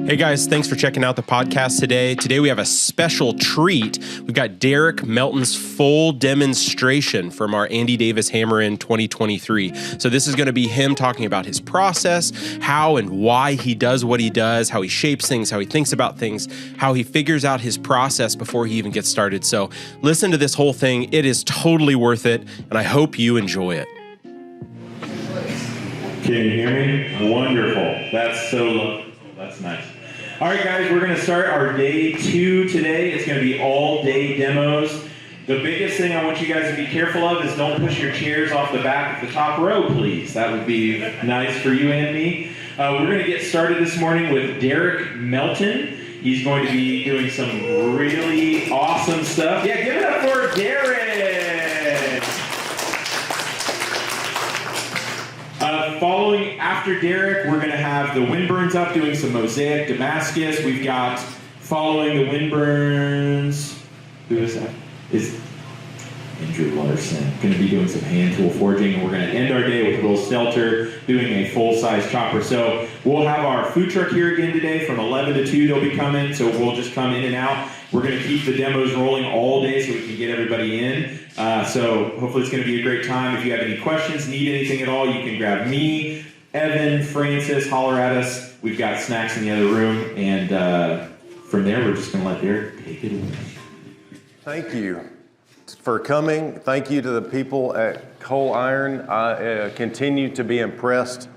Hey guys, thanks for checking out the podcast today. Today we have a special treat. We've got Derek Melton's full demonstration from our Andy Davis Hammer In 2023. So this is going to be him talking about his process, how and why he does what he does, how he shapes things, how he thinks about things, how he figures out his process before he even gets started. So listen to this whole thing. It is totally worth it, and I hope you enjoy it. Can you hear me? Wonderful. That's so lovely. That's nice. All right, guys, we're going to start our day 2 today. It's going to be all day demos. The biggest thing I want you guys to be careful of is don't push your chairs off the back of the top row, please. That would be nice for you and me. We're going to get started this morning with Derek Melton. He's going to be doing some really awesome stuff. Yeah, give it up for Derek. Following after Derek, we're going to have the Windburns up doing some mosaic Damascus. We've got following the Windburns. Who is that? Is Andrew Larson going to be doing some hand tool forging. And we're going to end our day with Will Stelter doing a full-size chopper. So we'll have our food truck here again today from 11 to 2. They'll be coming, so we'll just come in and out. We're going to keep the demos rolling all day so we can get everybody in. So hopefully it's going to be a great time. If you have any questions, need anything at all, you can grab me, Evan, Francis, holler at us. We've got snacks in the other room. And from there, we're just going to let Derek take it away. Thank you for coming. Thank you to the people at Coal Iron. I continue to be impressed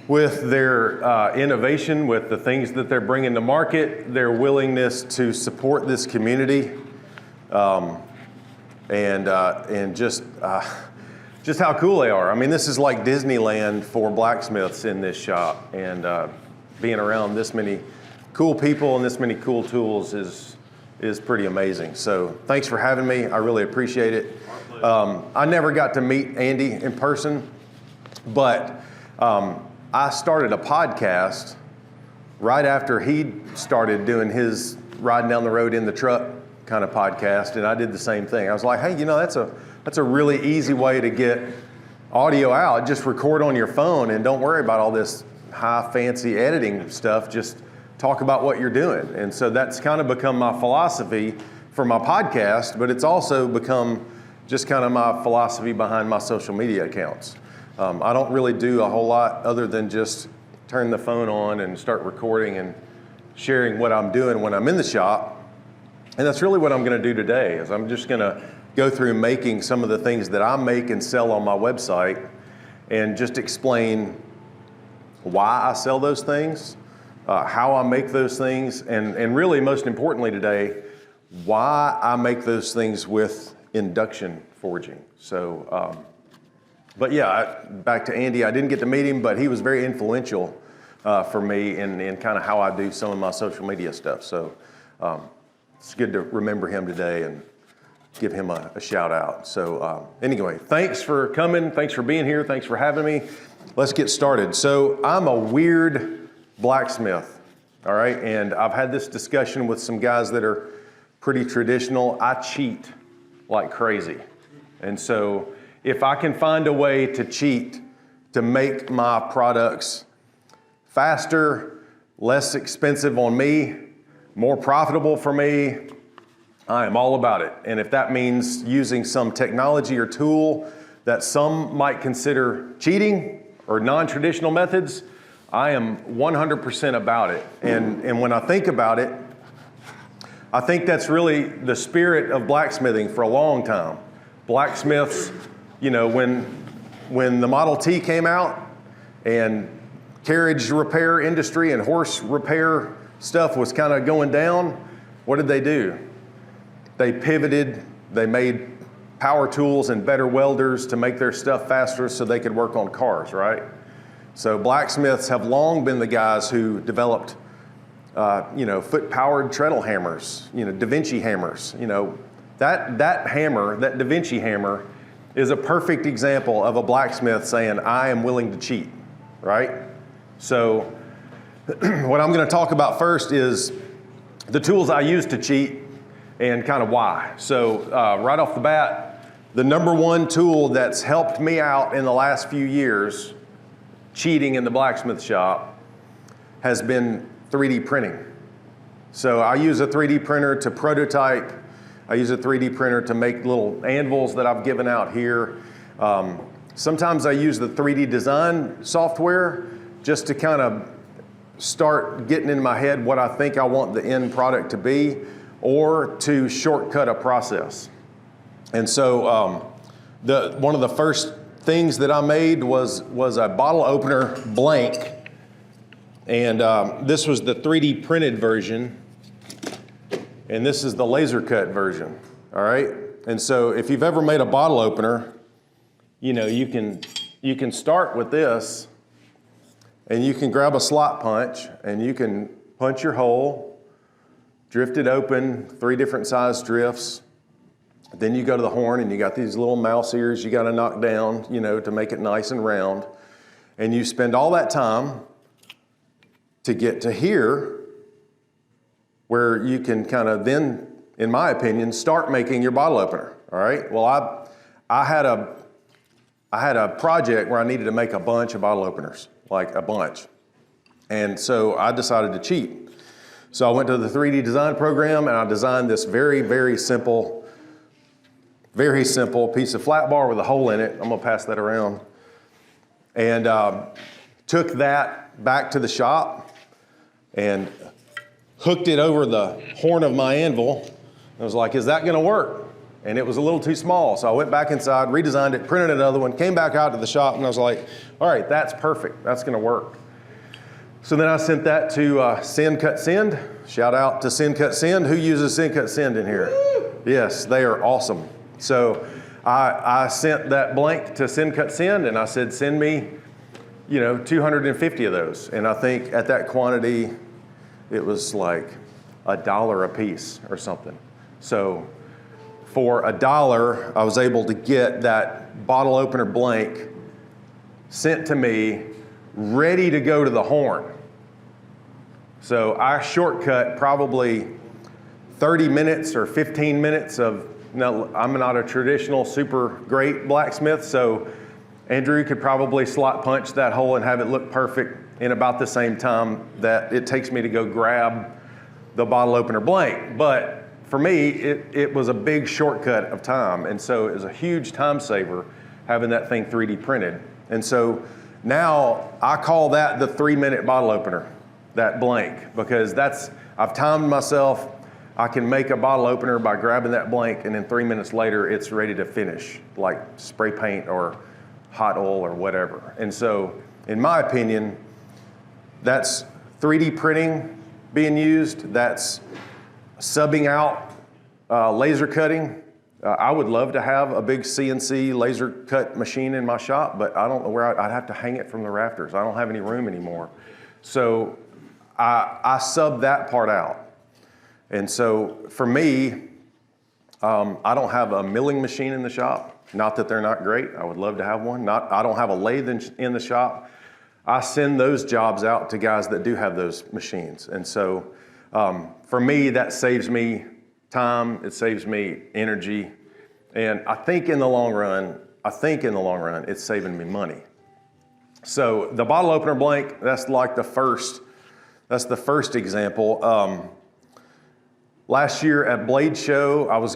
with their innovation, with the things that they're bringing to market, their willingness to support this community, and just how cool they are. I mean, this is like Disneyland for blacksmiths in this shop, and being around this many cool people and this many cool tools is pretty amazing. So thanks for having me. I really appreciate it. I never got to meet Andy in person, but I started a podcast right after he started doing his riding down the road in the truck kind of podcast, and I did the same thing. I was like, hey, that's a really easy way to get audio out. Just record on your phone and don't worry about all this high fancy editing stuff. Just talk about what you're doing. And so that's kind of become my philosophy for my podcast, but it's also become just kind of my philosophy behind my social media accounts. I don't really do a whole lot other than just turn the phone on and start recording and sharing what I'm doing when I'm in the shop. And that's really what I'm going to do today, is I'm just going to go through making some of the things that I make and sell on my website and just explain why I sell those things, how I make those things, and really most importantly today, why I make those things with induction forging. So, but yeah, back to Andy, I didn't get to meet him, but he was very influential for me in kind of how I do some of my social media stuff. So it's good to remember him today and give him a shout out. So anyway, thanks for coming. Thanks for being here. Thanks for having me. Let's get started. So I'm a weird blacksmith, all right? And I've had this discussion with some guys that are pretty traditional. I cheat like crazy. And so if I can find a way to cheat to make my products faster, less expensive on me, more profitable for me, I am all about it. And if that means using some technology or tool that some might consider cheating or non-traditional methods, I am 100% about it. And when I think about it, I think that's really the spirit of blacksmithing for a long time. Blacksmiths, when the Model T came out and carriage repair industry and horse repair stuff was kind of going down, what did they do? They pivoted, they made power tools and better welders to make their stuff faster so they could work on cars, right? So blacksmiths have long been the guys who developed, foot-powered treadle hammers, Da Vinci hammers. That hammer, that Da Vinci hammer, is a perfect example of a blacksmith saying, I am willing to cheat, right? So what I'm going to talk about first is the tools I use to cheat and kind of why. So right off the bat, the number one tool that's helped me out in the last few years cheating in the blacksmith shop has been 3D printing. So I use a 3D printer to prototype. I use a 3D printer to make little anvils that I've given out here. Sometimes I use the 3D design software just to kind of start getting in my head what I think I want the end product to be, or to shortcut a process. And so one of the first things that I made was a bottle opener blank. And this was the 3D printed version. And this is the laser cut version, all right? And so if you've ever made a bottle opener, you know, you can start with this, and you can grab a slot punch, and you can punch your hole, drift it open, 3 different size drifts. Then you go to the horn, and you got these little mouse ears you got to knock down, you know, to make it nice and round. And you spend all that time to get to here, where you can kind of then, in my opinion, start making your bottle opener. All right. Well, I had a project where I needed to make a bunch of bottle openers, like a bunch. And so I decided to cheat. So I went to the 3D design program, and I designed this very, very simple piece of flat bar with a hole in it. I'm gonna pass that around. And took that back to the shop and hooked it over the horn of my anvil. I was like, is that gonna work? And it was a little too small. So I went back inside, redesigned it, printed another one, came back out to the shop, and I was like, all right, that's perfect. That's gonna work. So then I sent that to Send Cut Send. Shout out to Send Cut Send. Who uses Send Cut Send in here? Woo! Yes, they are awesome. So I sent that blank to Send Cut Send, and I said, send me, 250 of those. And I think at that quantity, it was like $1 a piece or something. So for $1, I was able to get that bottle opener blank sent to me, ready to go to the horn. So I shortcut probably 30 minutes or 15 minutes of, now I'm not a traditional super great blacksmith, so Andrew could probably slot punch that hole and have it look perfect in about the same time that it takes me to go grab the bottle opener blank. But for me, it was a big shortcut of time, and so it was a huge time saver having that thing 3D printed. And so now I call that the 3-minute bottle opener, that blank, because I've timed myself. I can make a bottle opener by grabbing that blank, and then 3 minutes later, it's ready to finish, like spray paint or hot oil or whatever. And so, in my opinion, that's 3D printing being used. That's subbing out laser cutting. I would love to have a big CNC laser cut machine in my shop, but I don't know where I'd have to hang it from the rafters. I don't have any room anymore. So I sub that part out. And so for me, I don't have a milling machine in the shop. Not that they're not great. I would love to have one. I don't have a lathe in the shop. I send those jobs out to guys that do have those machines. And so for me, that saves me time. It saves me energy. And I think in the long run, it's saving me money. So the bottle opener blank, that's like the first example. Last year at Blade Show, I was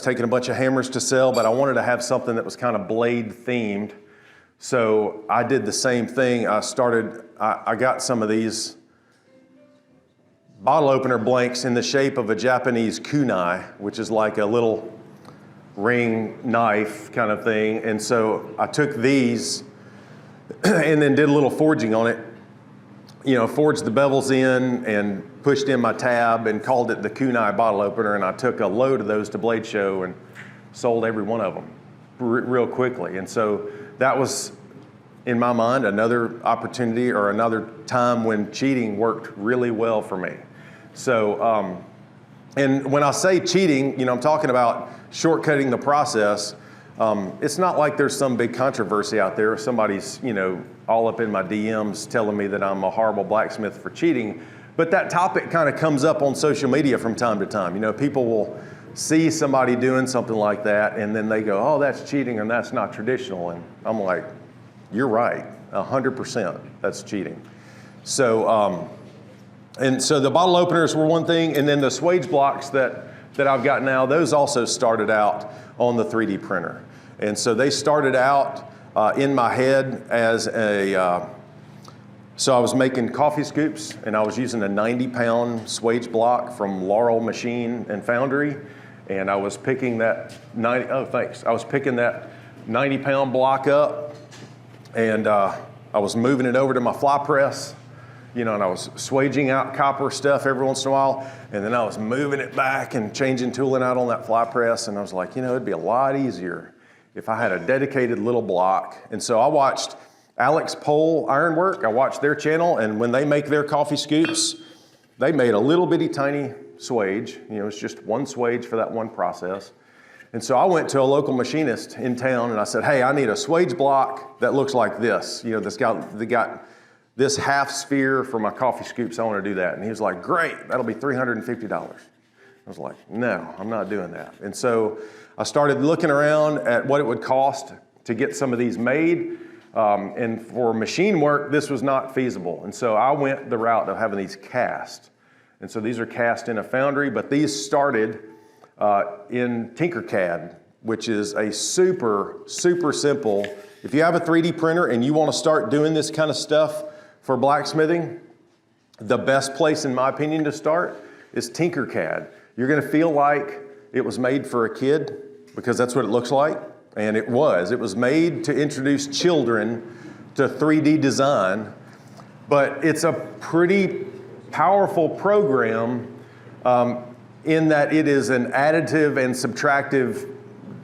taking a bunch of hammers to sell, but I wanted to have something that was kind of blade themed. So I did the same thing. I got some of these bottle opener blanks in the shape of a Japanese kunai, which is like a little ring knife kind of thing. And so I took these and then did a little forging on it. Forged the bevels in and pushed in my tab and called it the kunai bottle opener. And I took a load of those to Blade Show and sold every one of them real quickly. And so that was, in my mind, another opportunity or another time when cheating worked really well for me. So, and when I say cheating, I'm talking about shortcutting the process. It's not like there's some big controversy out there. Somebody's, all up in my DMs telling me that I'm a horrible blacksmith for cheating. But that topic kind of comes up on social media from time to time. People will see somebody doing something like that, and then they go, oh, that's cheating and that's not traditional. And I'm like, you're right, 100% that's cheating. So And so the bottle openers were one thing, and then the swage blocks that I've got now, those also started out on the 3D printer. And so they started out in my head as so I was making coffee scoops, and I was using a 90-pound swage block from Laurel Machine and Foundry, and I was picking that 90-pound block up, and I was moving it over to my fly press, and I was swaging out copper stuff every once in a while, and then I was moving it back and changing tooling out on that fly press, and I was like, it'd be a lot easier if I had a dedicated little block. And so I watched Alex Pole Ironwork. I watched their channel, and when they make their coffee scoops, they made a little bitty tiny swage. It's just one swage for that one process. And so I went to a local machinist in town, and I said, hey, I need a swage block that looks like this. They got this half sphere for my coffee scoops. I want to do that. And he was like, great, that'll be $350. I was like, no, I'm not doing that. And so I started looking around at what it would cost to get some of these made. And for machine work, this was not feasible. And so I went the route of having these cast. And so these are cast in a foundry, but these started in Tinkercad, which is a super, super simple. If you have a 3D printer and you want to start doing this kind of stuff for blacksmithing, the best place, in my opinion, to start is Tinkercad. You're going to feel like it was made for a kid, because that's what it looks like. And it was. It was made to introduce children to 3D design, but it's a pretty powerful program in that it is an additive and subtractive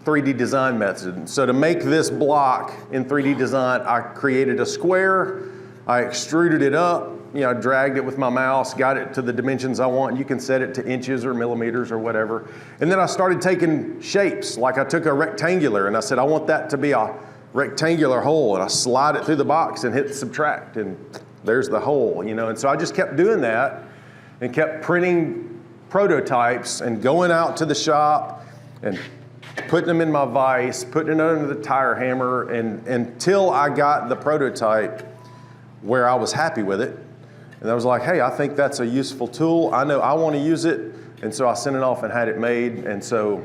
3D design method. So to make this block in 3D design, I created a square, I extruded it up, dragged it with my mouse, got it to the dimensions I want. You can set it to inches or millimeters or whatever. And then I started taking shapes. Like I took a rectangular and I said, I want that to be a rectangular hole. And I slide it through the box and hit subtract, and there's the hole, And so I just kept doing that and kept printing prototypes and going out to the shop and putting them in my vise, putting it under the tire hammer, and until I got the prototype where I was happy with it. And I was like, hey, I think that's a useful tool. I know I want to use it. And so I sent it off and had it made. And so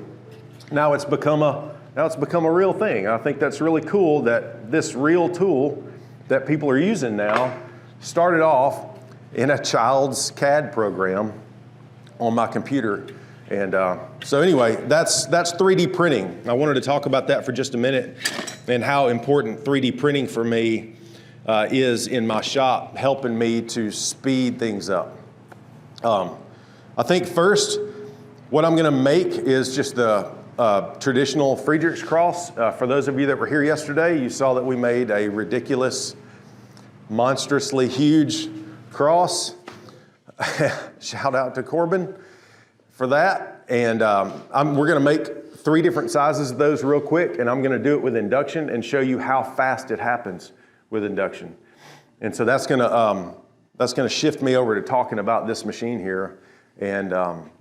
now it's become a real thing. I think that's really cool that this real tool that people are using now started off in a child's CAD program on my computer. And so anyway, that's 3D printing. I wanted to talk about that for just a minute and how important 3D printing for me is in my shop, helping me to speed things up. I think first, what I'm going to make is just the traditional Friedrichs cross. For those of you that were here yesterday, you saw that we made a ridiculous, monstrously huge cross. Shout out to Corbin for that. And we're going to make 3 different sizes of those real quick, and I'm going to do it with induction and show you how fast it happens with induction. And so that's going to shift me over to talking about this machine here. And I'm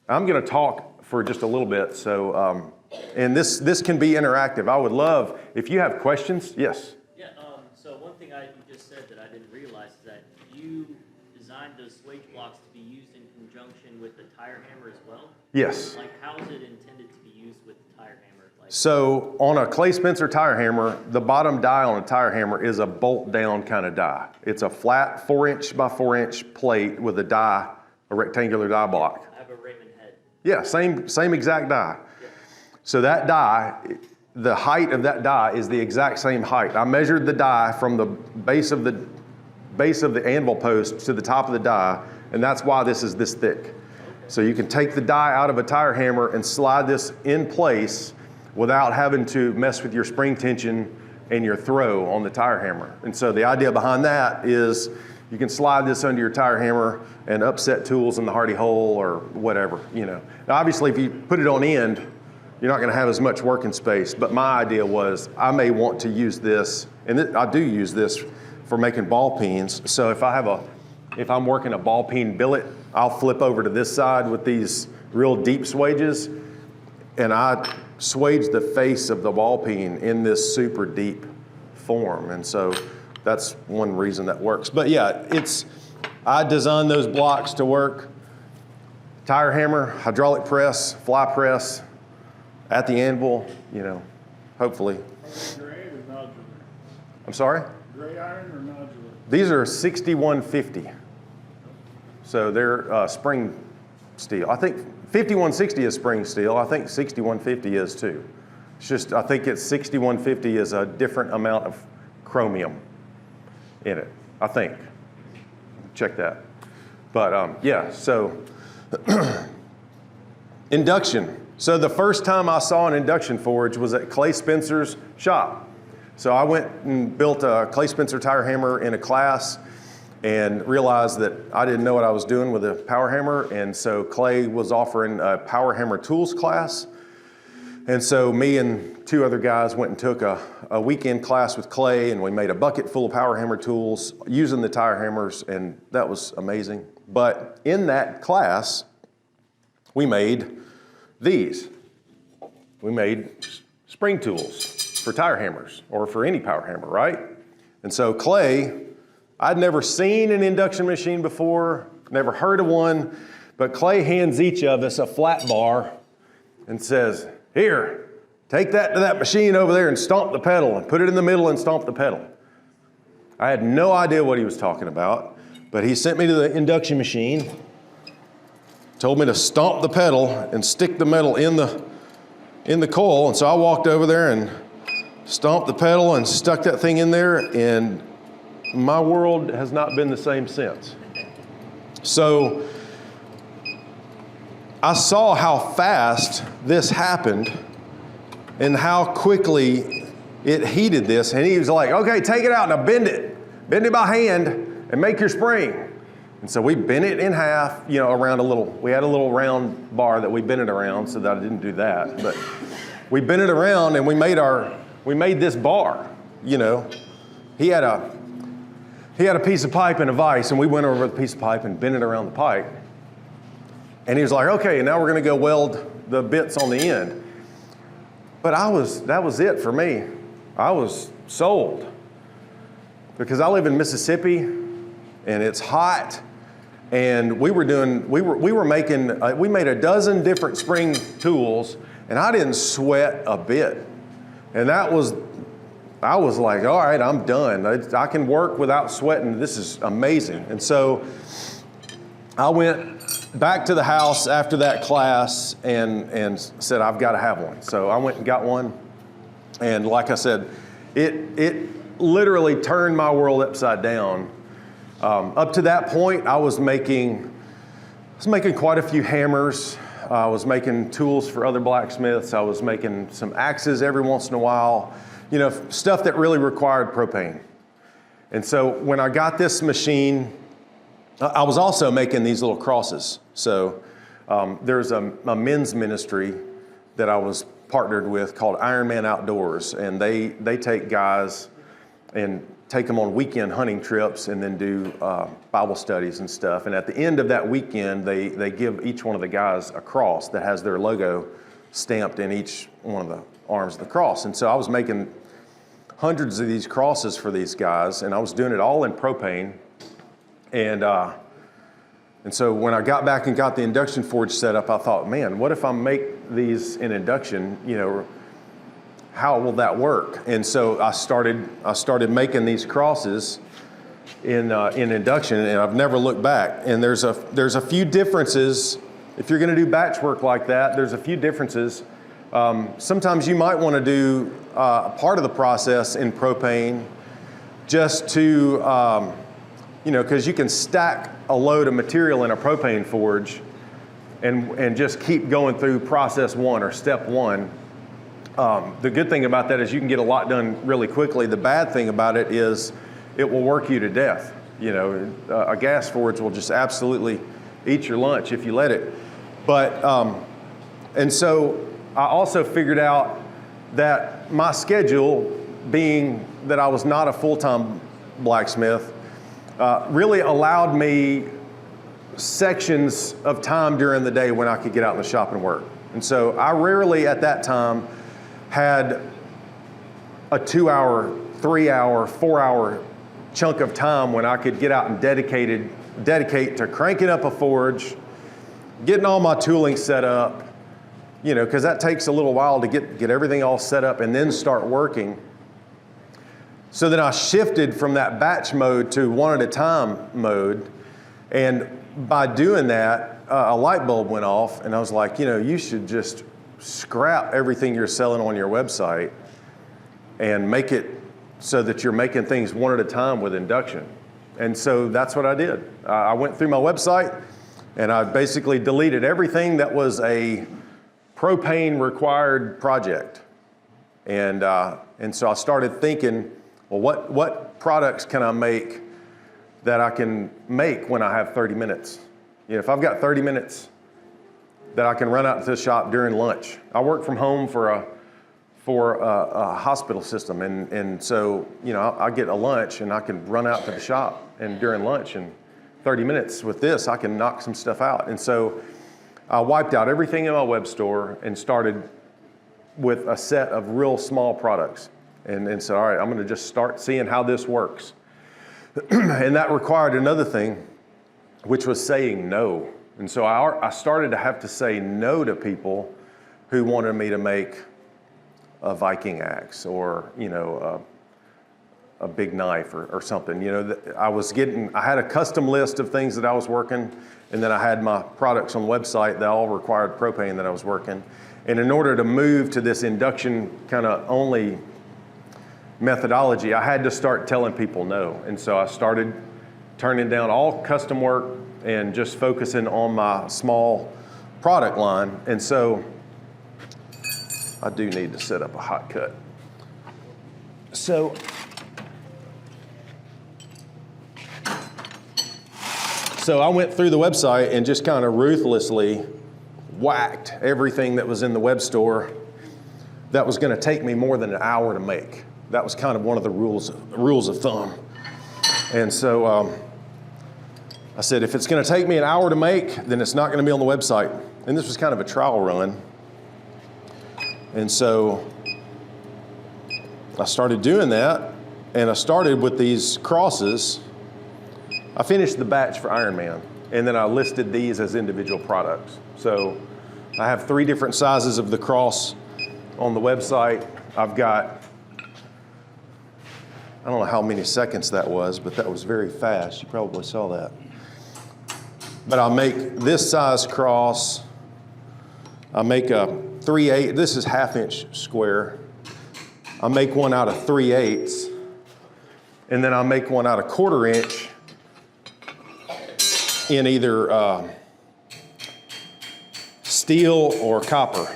going to talk for just a little bit. So, and this can be interactive. I would love, if you have questions, yes? Yeah, so one thing you just said that I didn't realize is that you designed those swage blocks to be used in conjunction with the tire hammer as well? Yes. Like, how is it intended to be used with the tire hammer? So on a Clay Spencer tire hammer, the bottom die on a tire hammer is a bolt down kind of die. It's a flat 4-inch by 4-inch plate with a rectangular die block. I have a Raymond head. Yeah, same exact die. Yeah. So that die, the height of that die is the exact same height. I measured the die from the base of the anvil post to the top of the die, and that's why this is this thick. So you can take the die out of a tire hammer and slide this in place without having to mess with your spring tension and your throw on the tire hammer. And so the idea behind that is you can slide this under your tire hammer and upset tools in the hardy hole or whatever, Now obviously if you put it on end, you're not gonna have as much working space, but my idea was I may want to use this, and I do use this for making ball peens. So if I'm working a ball peen billet, I'll flip over to this side with these real deep swages, and I swage the face of the ball peen in this super deep form. And so that's one reason that works. But yeah, I designed those blocks to work. Tire hammer, hydraulic press, fly press, at the anvil, hopefully. Gray or nodular? I'm sorry? Gray iron or nodular? These are 6150. So they're spring steel. I think 5160 is spring steel. I think 6150 is too. It's just, I think it's 6150 is a different amount of chromium in it, I think. Check that. But so Induction. So the first time I saw an induction forge was at Clay Spencer's shop. So I went and built a Clay Spencer tire hammer in a class and realized that I didn't know what I was doing with a power hammer. And so Clay was offering a power hammer tools class. And so me and two other guys went and took a weekend class with Clay, and we made a bucket full of power hammer tools using the tire hammers, and that was amazing. But in that class, we made these. We made spring tools for tire hammers or for any power hammer, right? And so Clay, I'd never seen an induction machine before, never heard of one, but Clay hands each of us a flat bar and says, "Here, take that to that machine over there and stomp the pedal and put it in the middle and stomp the pedal." I had no idea what he was talking about, but he sent me to the induction machine, told me to stomp the pedal and stick the metal in the coil. And so I walked over there and stomped the pedal and stuck that thing in there, and my world has not been the same since. So I saw how fast this happened and how quickly it heated this. And he was like, "Okay, take it out, now bend it by hand and make your spring." And so we bent it in half, around we had a little round bar that we bent it around, so that I didn't do that. But we bent it around and we made this bar, He had a piece of pipe and a vise, and we went over the piece of pipe and bent it around the pipe. And he was like, "Okay, now we're going to go weld the bits on the end." But that was it for me. I was sold. Because I live in Mississippi, and it's hot, and we made a dozen different spring tools, and I didn't sweat a bit. And I was like, all right, I'm done. I can work without sweating. This is amazing. And so I went back to the house after that class and said, I've got to have one. So I went and got one. And like I said, it literally turned my world upside down. Up to that point, I was making quite a few hammers. I was making tools for other blacksmiths. I was making some axes every once in a while, stuff that really required propane. And so when I got this machine, I was also making these little crosses. So there's a men's ministry that I was partnered with called Iron Man Outdoors, and they take guys and take them on weekend hunting trips and then do Bible studies and stuff. And at the end of that weekend, they give each one of the guys a cross that has their logo stamped in each one of the arms of the cross. And so I was making hundreds of these crosses for these guys, and I was doing it all in propane. And so when I got back and got the induction forge set up, I thought, man, what if I make these in induction, how will that work? And so I started making these crosses in induction, and I've never looked back. And there's a few differences. If you're going to do batch work like that, there's a few differences. Sometimes you might want to do part of the process in propane, just to because you can stack a load of material in a propane forge, and just keep going through process one or step one. The good thing about that is you can get a lot done really quickly. The bad thing about it is it will work you to death. A gas forge will just absolutely eat your lunch if you let it. But, and so I also figured out that my schedule, being that I was not a full-time blacksmith, really allowed me sections of time during the day when I could get out in the shop and work. And so I rarely at that time had a 2-hour, 3-hour, 4-hour chunk of time when I could get out and dedicate to cranking up a forge, getting all my tooling set up, because that takes a little while to get everything all set up and then start working. So then I shifted from that batch mode to one at a time mode. And by doing that, a light bulb went off, and I was like, you should just scrap everything you're selling on your website and make it so that you're making things one at a time with Induction. And so that's what I did. I went through my website, and I basically deleted everything that was a propane required project. And so I started thinking, well, what products can I make that I can make when I have 30 minutes? If I've got 30 minutes that I can run out to the shop during lunch. I work from home for a hospital system, and so I get a lunch and I can run out to the shop, and during lunch in 30 minutes with this I can knock some stuff out. And so I wiped out everything in my web store and started with a set of real small products, and said, all right, I'm going to just start seeing how this works. And that required another thing, which was saying no. And so I started to have to say no to people who wanted me to make a Viking axe or, a big knife or something. I had a custom list of things that I was working, and then I had my products on the website that all required propane that I was working. And in order to move to this Induction kind of only methodology, I had to start telling people no. And so I started turning down all custom work and just focusing on my small product line. And so I do need to set up a hot cut. So I went through the website and just kind of ruthlessly whacked everything that was in the web store that was going to take me more than an hour to make. That was kind of one of the rules of thumb. And so I said, if it's going to take me an hour to make, then it's not going to be on the website. And this was kind of a trial run. And so I started doing that, and I started with these crosses. I finished the batch for Iron Man, and then I listed these as individual products. So I have 3 different sizes of the cross on the website. I've got, I don't know how many seconds that was, but that was very fast. You probably saw that. But I'll make this size cross. I'll make a 3/8, this is 1/2 inch square. I'll make one out of 3/8, and then I'll make one out of 1/4 inch in either steel or copper.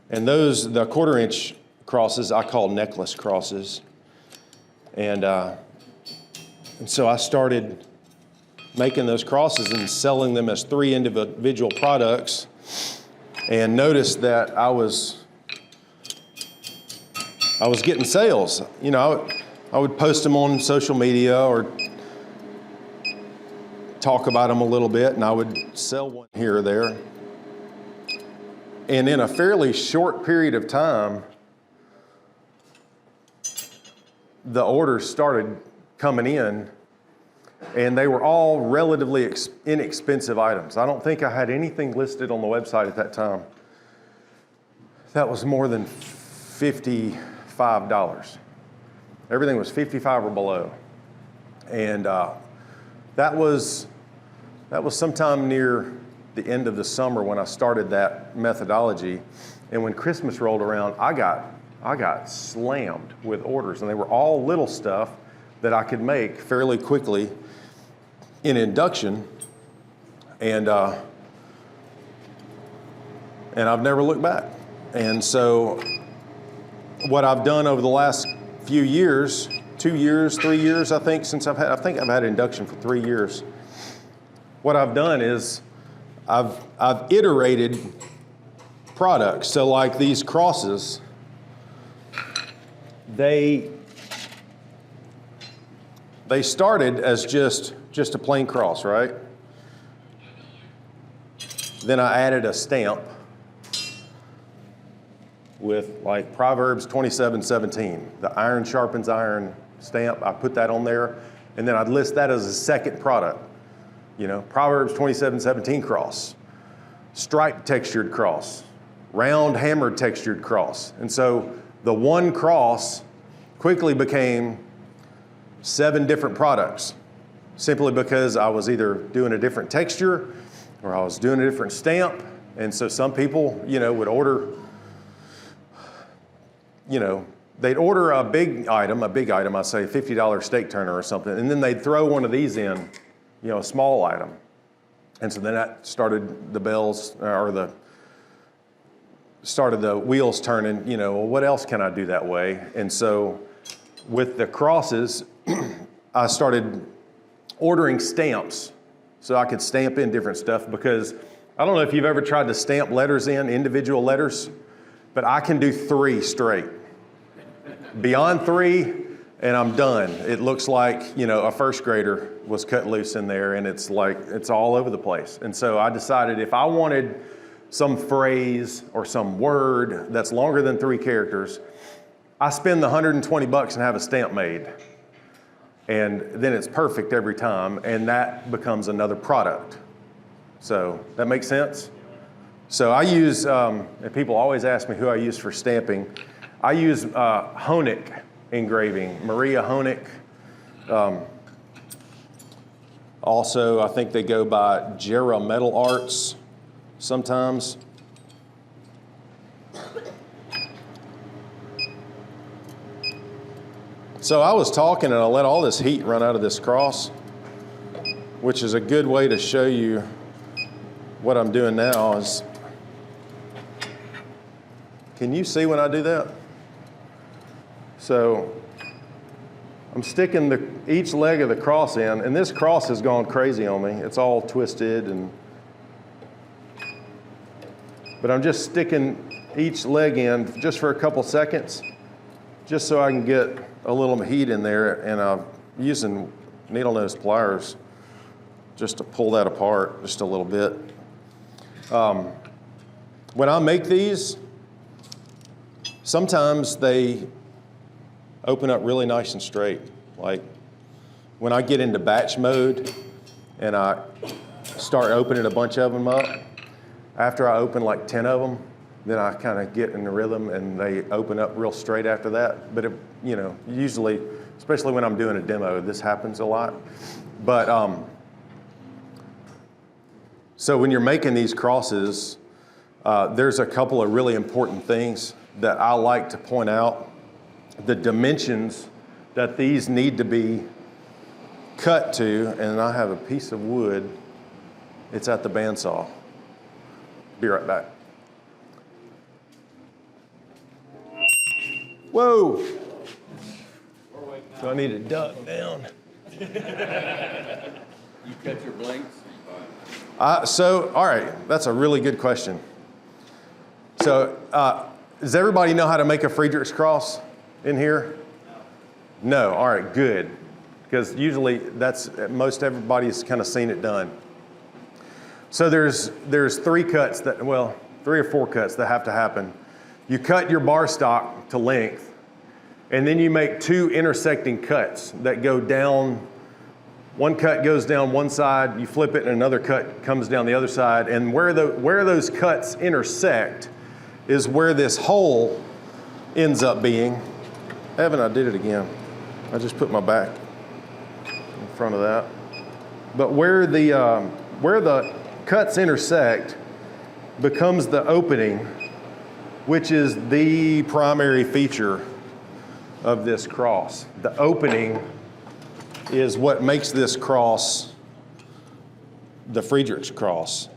And those, the 1/4 inch crosses, I call necklace crosses. And so I started making those crosses and selling them as 3 individual products, and noticed that I was getting sales. I would post them on social media or talk about them a little bit, and I would sell one here or there. And in a fairly short period of time, the orders started coming in, and they were all relatively inexpensive items. I don't think I had anything listed on the website at that time that was more than $55. Everything was $55 or below. And that was sometime near the end of the summer when I started that methodology. And when Christmas rolled around, I got slammed with orders, and they were all little stuff that I could make fairly quickly in Induction, and I've never looked back. And so what I've done over the last few years, 2 years, 3 years, I think I've had Induction for 3 years. What I've done is I've iterated products. So like these crosses, they started as just a plain cross, right? Then I added a stamp with like Proverbs 27:17, the iron sharpens iron, stamp. I put that on there, and then I'd list that as a second product. Proverbs 27:17 cross, striped textured cross, round hammered textured cross. And so the one cross quickly became 7 different products, simply because I was either doing a different texture or I was doing a different stamp. And so some people, would order, they'd order a big item, I say $50 steak turner or something, and then they'd throw one of these in, a small item. And so then that started the bells, started the wheels turning, well, what else can I do that way? And so with the crosses, I started ordering stamps so I could stamp in different stuff, because I don't know if you've ever tried to stamp letters in, individual letters, but I can do 3 straight. Beyond 3, and I'm done. It looks like, a first grader was cut loose in there, and it's like, it's all over the place. And so I decided if I wanted some phrase or some word that's longer than 3 characters, I spend the $120 and have a stamp made. And then it's perfect every time, and that becomes another product. So that makes sense? So I use, and people always ask me who I use for stamping. I use Honeck engraving, Maria Honeck. Also, I think they go by Jera Metal Arts sometimes. So I was talking and I let all this heat run out of this cross, which is a good way to show you what I'm doing now. Can you see when I do that? So I'm sticking each leg of the cross in, and this cross has gone crazy on me. It's all twisted, but I'm just sticking each leg in just for a couple seconds, just so I can get a little heat in there, and I'm using needle nose pliers just to pull that apart just a little bit. When I make these, sometimes they open up really nice and straight. Like when I get into batch mode and I start opening a bunch of them up, after I open like 10 of them, then I kind of get in the rhythm and they open up real straight after that. But usually, especially when I'm doing a demo, this happens a lot. But so when you're making these crosses, there's a couple of really important things that I like to point out. The dimensions that these need to be cut to, and I have a piece of wood. It's at the bandsaw. Be right back. Whoa! So I need to duck down. You cut your blanks? All right, that's a really good question. So, does everybody know how to make a Friedrichs cross in here? No. All right, good. Because usually most everybody's kind of seen it done. So there's 3 cuts 3 or 4 cuts that have to happen. You cut your bar stock to length, and then you make 2 intersecting cuts that go down. One cut goes down one side, you flip it, and another cut comes down the other side. And where those cuts intersect is where this hole ends up being. Evan, I did it again. I just put my back in front of that. But where the cuts intersect becomes the opening, which is the primary feature of this cross. The opening is what makes this cross the Friedrichs cross.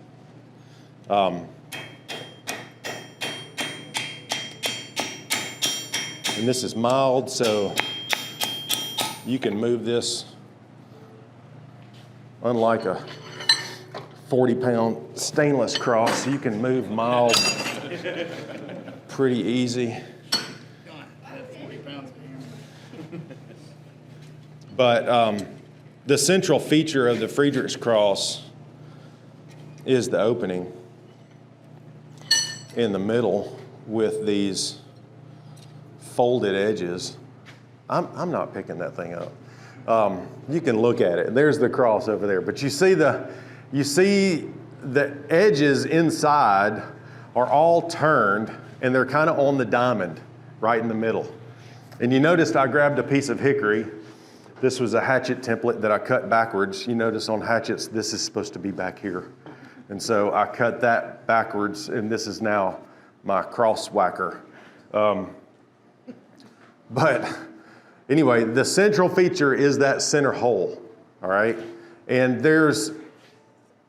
And this is mild, so you can move this, unlike a 40-pound stainless cross, you can move mild pretty easy. But the central feature of the Friedrichs cross is the opening in the middle with these folded edges I'm not picking that thing up. You can look at it. There's the cross over there. But you see the edges inside are all turned, and they're kind of on the diamond right in the middle. And you noticed I grabbed a piece of hickory. This was a hatchet template that I cut backwards. You notice on hatchets, this is supposed to be back here. And so I cut that backwards, and this is now my cross whacker. But anyway, the central feature is that center hole, all right? And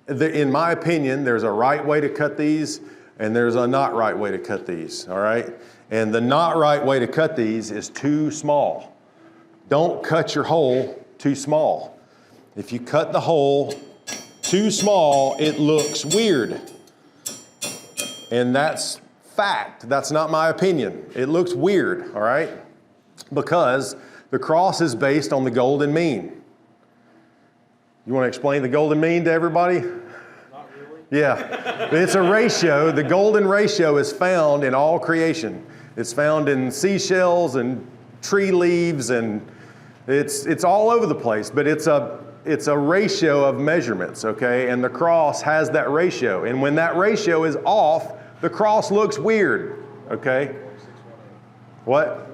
in my opinion, there's a right way to cut these, and there's a not right way to cut these, all right? And the not right way to cut these is too small. Don't cut your hole too small. If you cut the hole too small, it looks weird. And that's fact. That's not my opinion. It looks weird, all right? Because the cross is based on the golden mean. You want to explain the golden mean to everybody? Not really. Yeah. It's a ratio. The golden ratio is found in all creation. It's found in seashells and tree leaves, and it's all over the place, but it's a ratio of measurements, okay? And the cross has that ratio. And when that ratio is off, the cross looks weird, okay? What?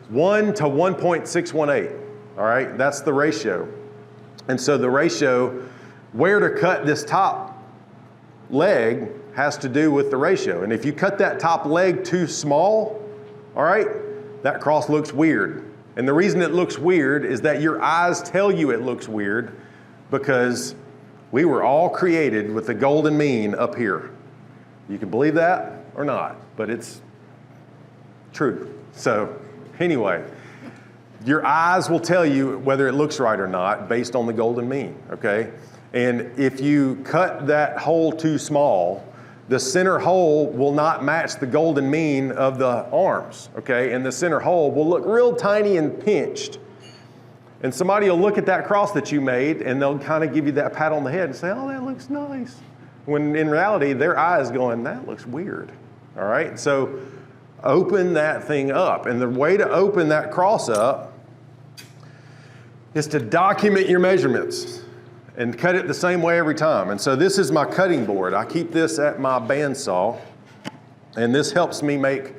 1 to 1.618, all right? That's the ratio. And so the ratio, where to cut this top leg has to do with the ratio. And if you cut that top leg too small, all right, that cross looks weird. And the reason it looks weird is that your eyes tell you it looks weird because we were all created with the golden mean up here. You can believe that or not, but it's true. So anyway, your eyes will tell you whether it looks right or not based on the golden mean, okay? And if you cut that hole too small, the center hole will not match the golden mean of the arms, okay? And the center hole will look real tiny and pinched. And somebody will look at that cross that you made and they'll kind of give you that pat on the head and say, oh, that looks nice. When in reality, their eye is going, that looks weird, all right? So open that thing up. And the way to open that cross up is to document your measurements and cut it the same way every time. And so this is my cutting board. I keep this at my bandsaw, and this helps me make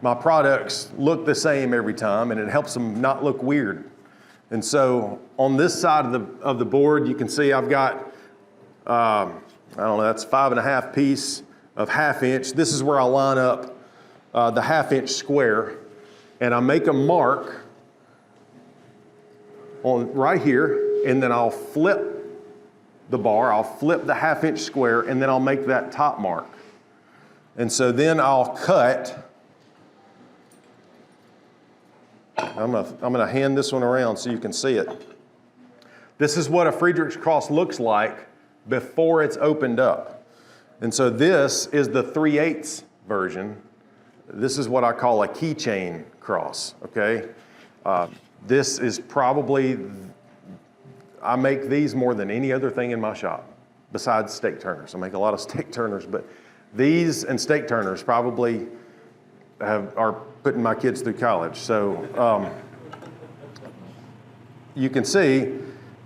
my products look the same every time, and it helps them not look weird. And so on this side of the board, you can see I've got, I don't know, that's 5.5 piece of 1/2 inch. This is where I line up the 1/2 inch square, and I make a mark on right here, and then I'll flip the bar, I'll flip the 1/2 inch square, and then I'll make that top mark. And so then I'll cut. I'm gonna hand this one around so you can see it. This is what a Friedrich's cross looks like before it's opened up. And so this is the 3/8 version. This is what I call a keychain cross, okay? This is probably, I make these more than any other thing in my shop, besides steak turners. I make a lot of steak turners, but these and steak turners probably are putting my kids through college. So you can see,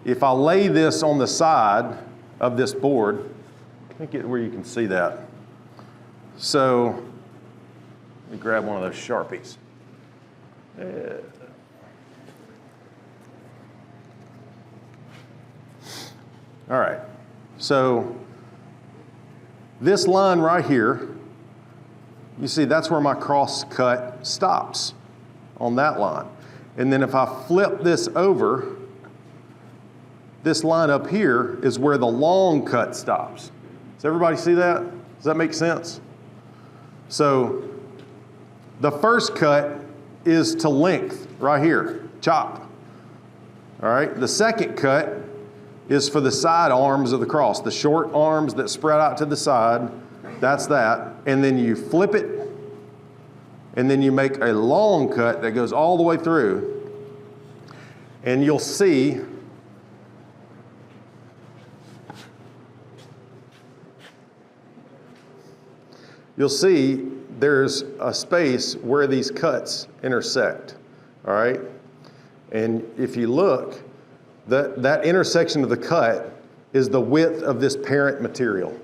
if I lay this on the side of this board, let me get where you can see that. So let me grab one of those Sharpies. All right, so this line right here, you see that's where my cross cut stops, on that line. And then if I flip this over, this line up here is where the long cut stops. Does everybody see that? Does that make sense? So the first cut is to length right here, chop. All right, the second cut is for the side arms of the cross, the short arms that spread out to the side, that's that. And then you flip it, and then you make a long cut that goes all the way through. And you'll see there's a space where these cuts intersect, all right? And if you look, that intersection of the cut is the width of this parent material.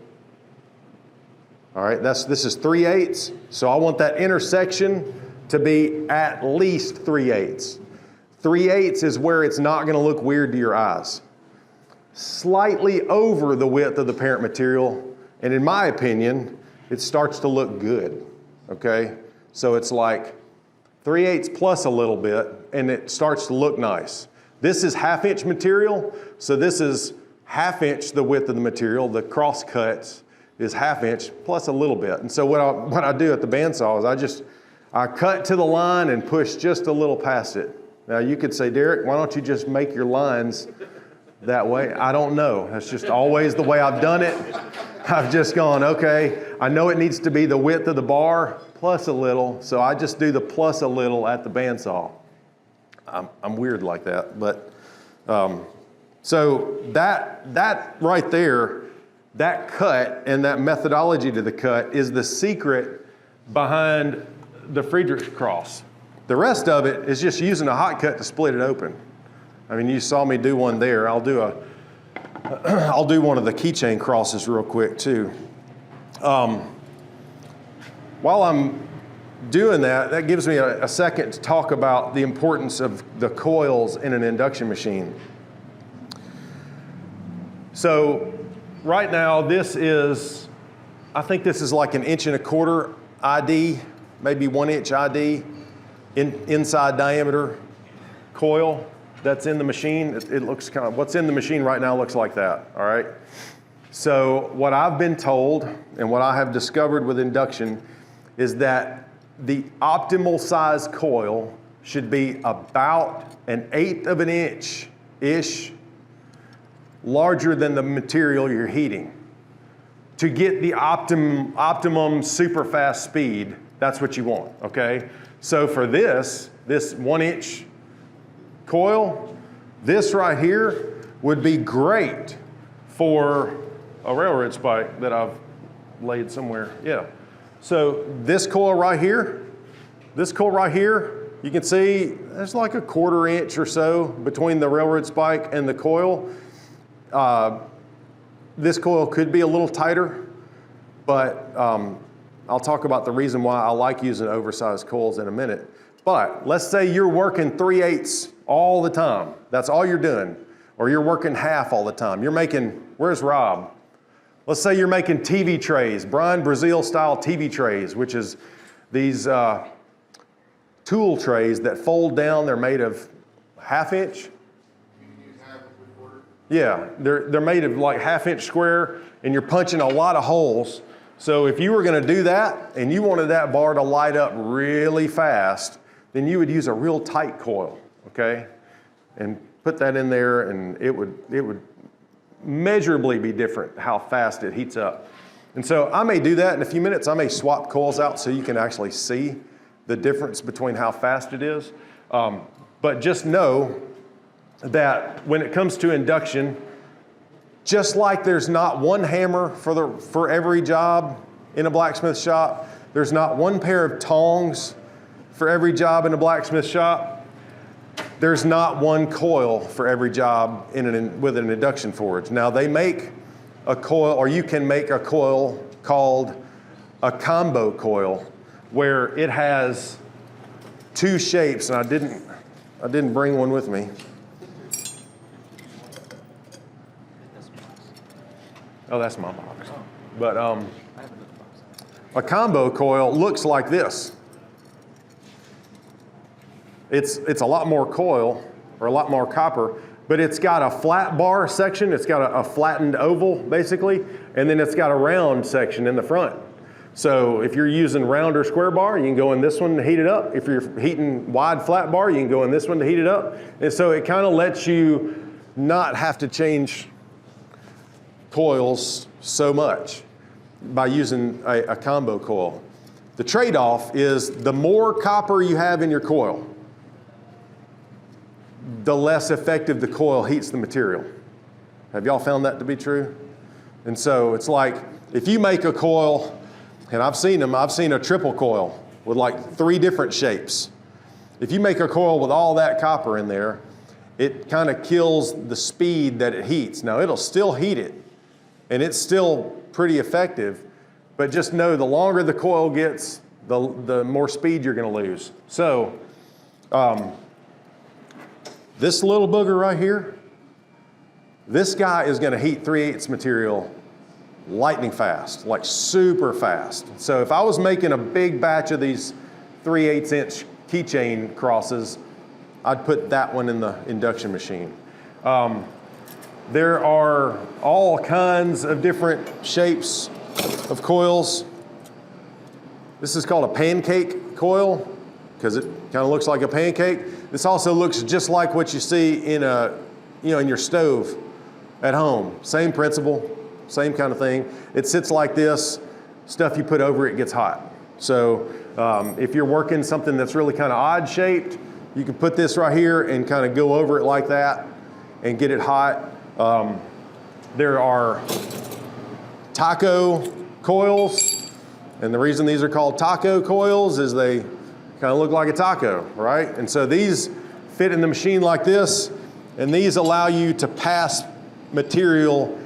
All right, this is 3/8, so I want that intersection to be at least 3/8. 3/8 is where it's not going to look weird to your eyes. Slightly over the width of the parent material, and in my opinion, it starts to look good, okay? So it's like 3/8 plus a little bit, and it starts to look nice. This is 1/2 inch material, so this is 1/2 inch the width of the material. The cross cuts is 1/2 inch plus a little bit. And so what I do at the bandsaw is I cut to the line and push just a little past it. Now you could say, Derek, why don't you just make your lines that way? I don't know. That's just always the way I've done it. I've just gone, okay, I know it needs to be the width of the bar plus a little, so I just do the plus a little at the bandsaw. I'm weird like that, but so that right there, that cut and that methodology to the cut is the secret behind the Friedrichs cross. The rest of it is just using a hot cut to split it open. I mean, you saw me do one there. I'll do one of the keychain crosses real quick too. While I'm doing that gives me a second to talk about the importance of the coils in an induction machine. So right now, I think this is like 1.25 inch ID, maybe 1 inch ID, inside diameter coil that's in the machine. It looks what's in the machine right now looks like that, all right? So what I've been told and what I have discovered with induction is that the optimal size coil should be about 1/8 of an inch-ish larger than the material you're heating. To get the optimum super fast speed, that's what you want, okay? So for this 1 inch coil, this right here would be great for a railroad spike that I've laid somewhere, yeah. So this coil right here, you can see there's like 1/4 inch or so between the railroad spike and the coil. This coil could be a little tighter, but I'll talk about the reason why I like using oversized coils in a minute. But let's say you're working 3/8 all the time. That's all you're doing. Or you're working half all the time. You're making, where's Rob? Let's say you're making TV trays, Brian Brazil style TV trays, which is these tool trays that fold down. They're made of 1/2 inch. Yeah, they're made of like 1/2 inch square, and you're punching a lot of holes. So if you were going to do that and you wanted that bar to light up really fast, then you would use a real tight coil, okay? And put that in there, and it would measurably be different how fast it heats up. And so I may do that in a few minutes. I may swap coils out so you can actually see the difference between how fast it is. But just know that when it comes to induction, just like there's not one hammer for every job in a blacksmith shop, there's not one pair of tongs for every job in a blacksmith shop, there's not one coil for every job with an induction forge. Now they make a coil, or you can make a coil called a combo coil, where it has two shapes, and I didn't bring one with me. Oh, that's my box. But a combo coil looks like this. It's a lot more coil, or a lot more copper, but it's got a flat bar section. It's got a flattened oval, basically, and then it's got a round section in the front. So if you're using round or square bar, you can go in this one to heat it up. If you're heating wide flat bar, you can go in this one to heat it up. And so it kind of lets you not have to change coils so much by using a combo coil. The trade-off is the more copper you have in your coil, the less effective the coil heats the material. Have y'all found that to be true? And so it's like, if you make a coil, and I've seen them, I've seen a triple coil with like 3 different shapes. if you make a coil with all that copper in there, it kind of kills the speed that it heats. Now, it'll still heat it, and it's still pretty effective, but just know the longer the coil gets, the more speed you're going to lose. So, this little booger right here, this guy is going to heat 3/8 material lightning fast, like super fast. So if I was making a big batch of these 3/8 inch keychain crosses, I'd put that one in the induction machine. There are all kinds of different shapes of coils. This is called a pancake coil because it kind of looks like a pancake. This also looks just like what you see in in your stove at home. Same principle, same kind of thing. It sits like this. Stuff you put over it gets hot. So if you're working something that's really kind of odd shaped, you can put this right here and kind of go over it like that and get it hot. There are taco coils, and the reason these are called taco coils is they kind of look like a taco, right? And so these fit in the machine like this, and these allow you to pass material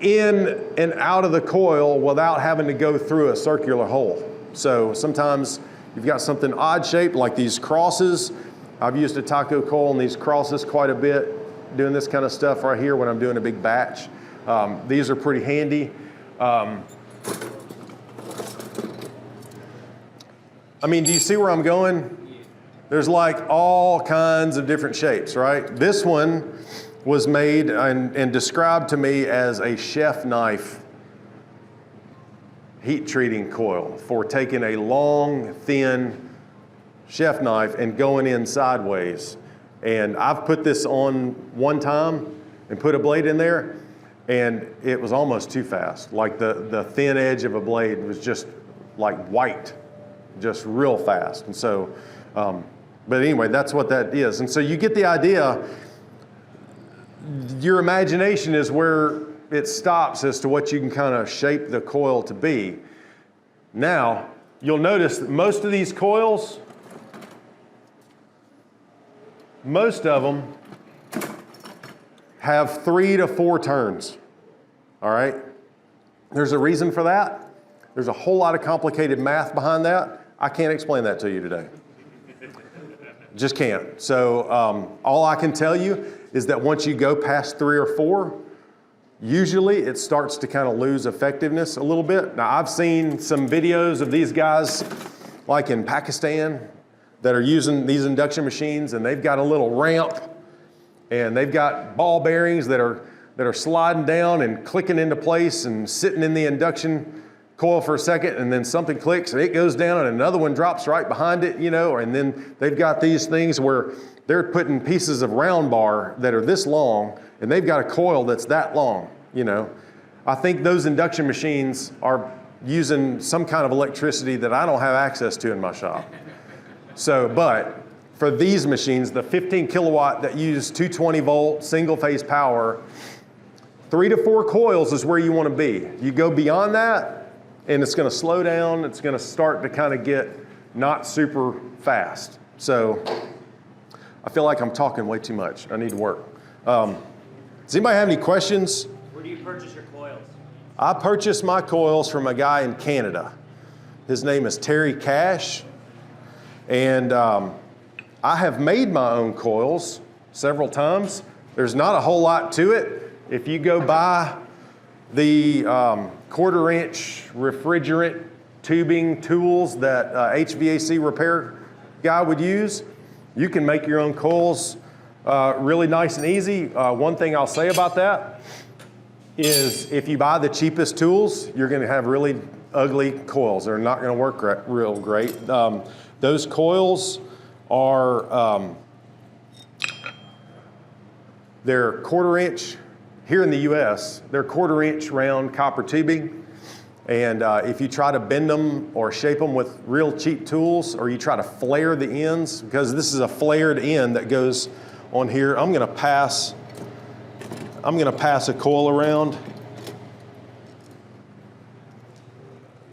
in and out of the coil without having to go through a circular hole. So sometimes you've got something odd shaped like these crosses. I've used a taco coil in these crosses quite a bit, doing this kind of stuff right here when I'm doing a big batch. These are pretty handy. I mean, do you see where I'm going? There's like all kinds of different shapes, right? This one was made and described to me as a chef knife heat treating coil for taking a long, thin chef knife and going in sideways. And I've put this on one time and put a blade in there, and it was almost too fast. Like the thin edge of a blade was just like white, just real fast. And so, but anyway, that's what that is. And so you get the idea. Your imagination is where it stops as to what you can kind of shape the coil to be. Now, you'll notice that most of these coils, most of them have 3 to 4 turns, all right? There's a reason for that. There's a whole lot of complicated math behind that. I can't explain that to you today. Just can't. So all I can tell you is that once you go past 3 or 4, usually it starts to kind of lose effectiveness a little bit. Now, I've seen some videos of these guys, like in Pakistan, that are using these induction machines, and they've got a little ramp, and they've got ball bearings that are sliding down and clicking into place and sitting in the induction coil for a second, and then something clicks and it goes down and another one drops right behind it, and then they've got these things where they're putting pieces of round bar that are this long, and they've got a coil that's that long, I think those induction machines are using some kind of electricity that I don't have access to in my shop. So, but for these machines, the 15 kilowatt that use 220 volt single phase power, 3 to 4 coils is where you want to be. You go beyond that, and it's going to slow down. It's going to start to kind of get not super fast. So I feel like I'm talking way too much. I need to work. Does anybody have any questions? Where do you purchase your coils? I purchased my coils from a guy in Canada. His name is Terry Cash. And I have made my own coils several times. There's not a whole lot to it. If you go buy the 1/4 inch refrigerant tubing tools that HVAC repair guy would use, you can make your own coils really nice and easy. One thing I'll say about that is if you buy the cheapest tools, you're going to have really ugly coils. They're not going to work real great. Those coils are, they're 1/4 inch. Here in the US, they're 1/4 inch round copper tubing. And if you try to bend them or shape them with real cheap tools, or you try to flare the ends, because this is a flared end that goes on here. I'm gonna pass a coil around.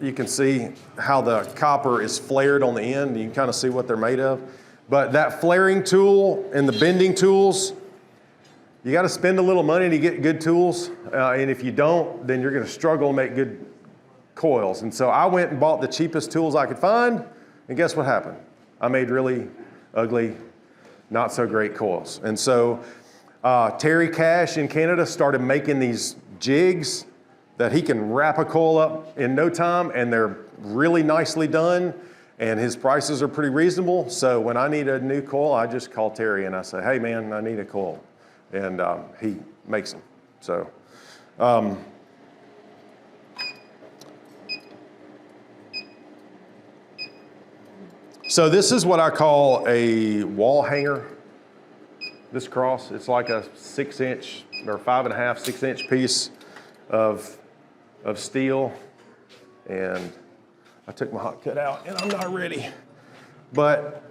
You can see how the copper is flared on the end. You can kind of see what they're made of. But that flaring tool and the bending tools, you got to spend a little money to get good tools. And if you don't, then you're going to struggle to make good coils. And so I went and bought the cheapest tools I could find. And guess what happened? I made really ugly, not so great coils. And so Terry Cash in Canada started making these jigs that he can wrap a coil up in no time, and they're really nicely done, and his prices are pretty reasonable. So when I need a new coil, I just call Terry and I say, hey man, I need a coil. And he makes them. So so this is what I call a wall hanger. This cross, it's like a 6-inch or 5.5, 6-inch piece of steel. And I took my hot cut out and I'm not ready. But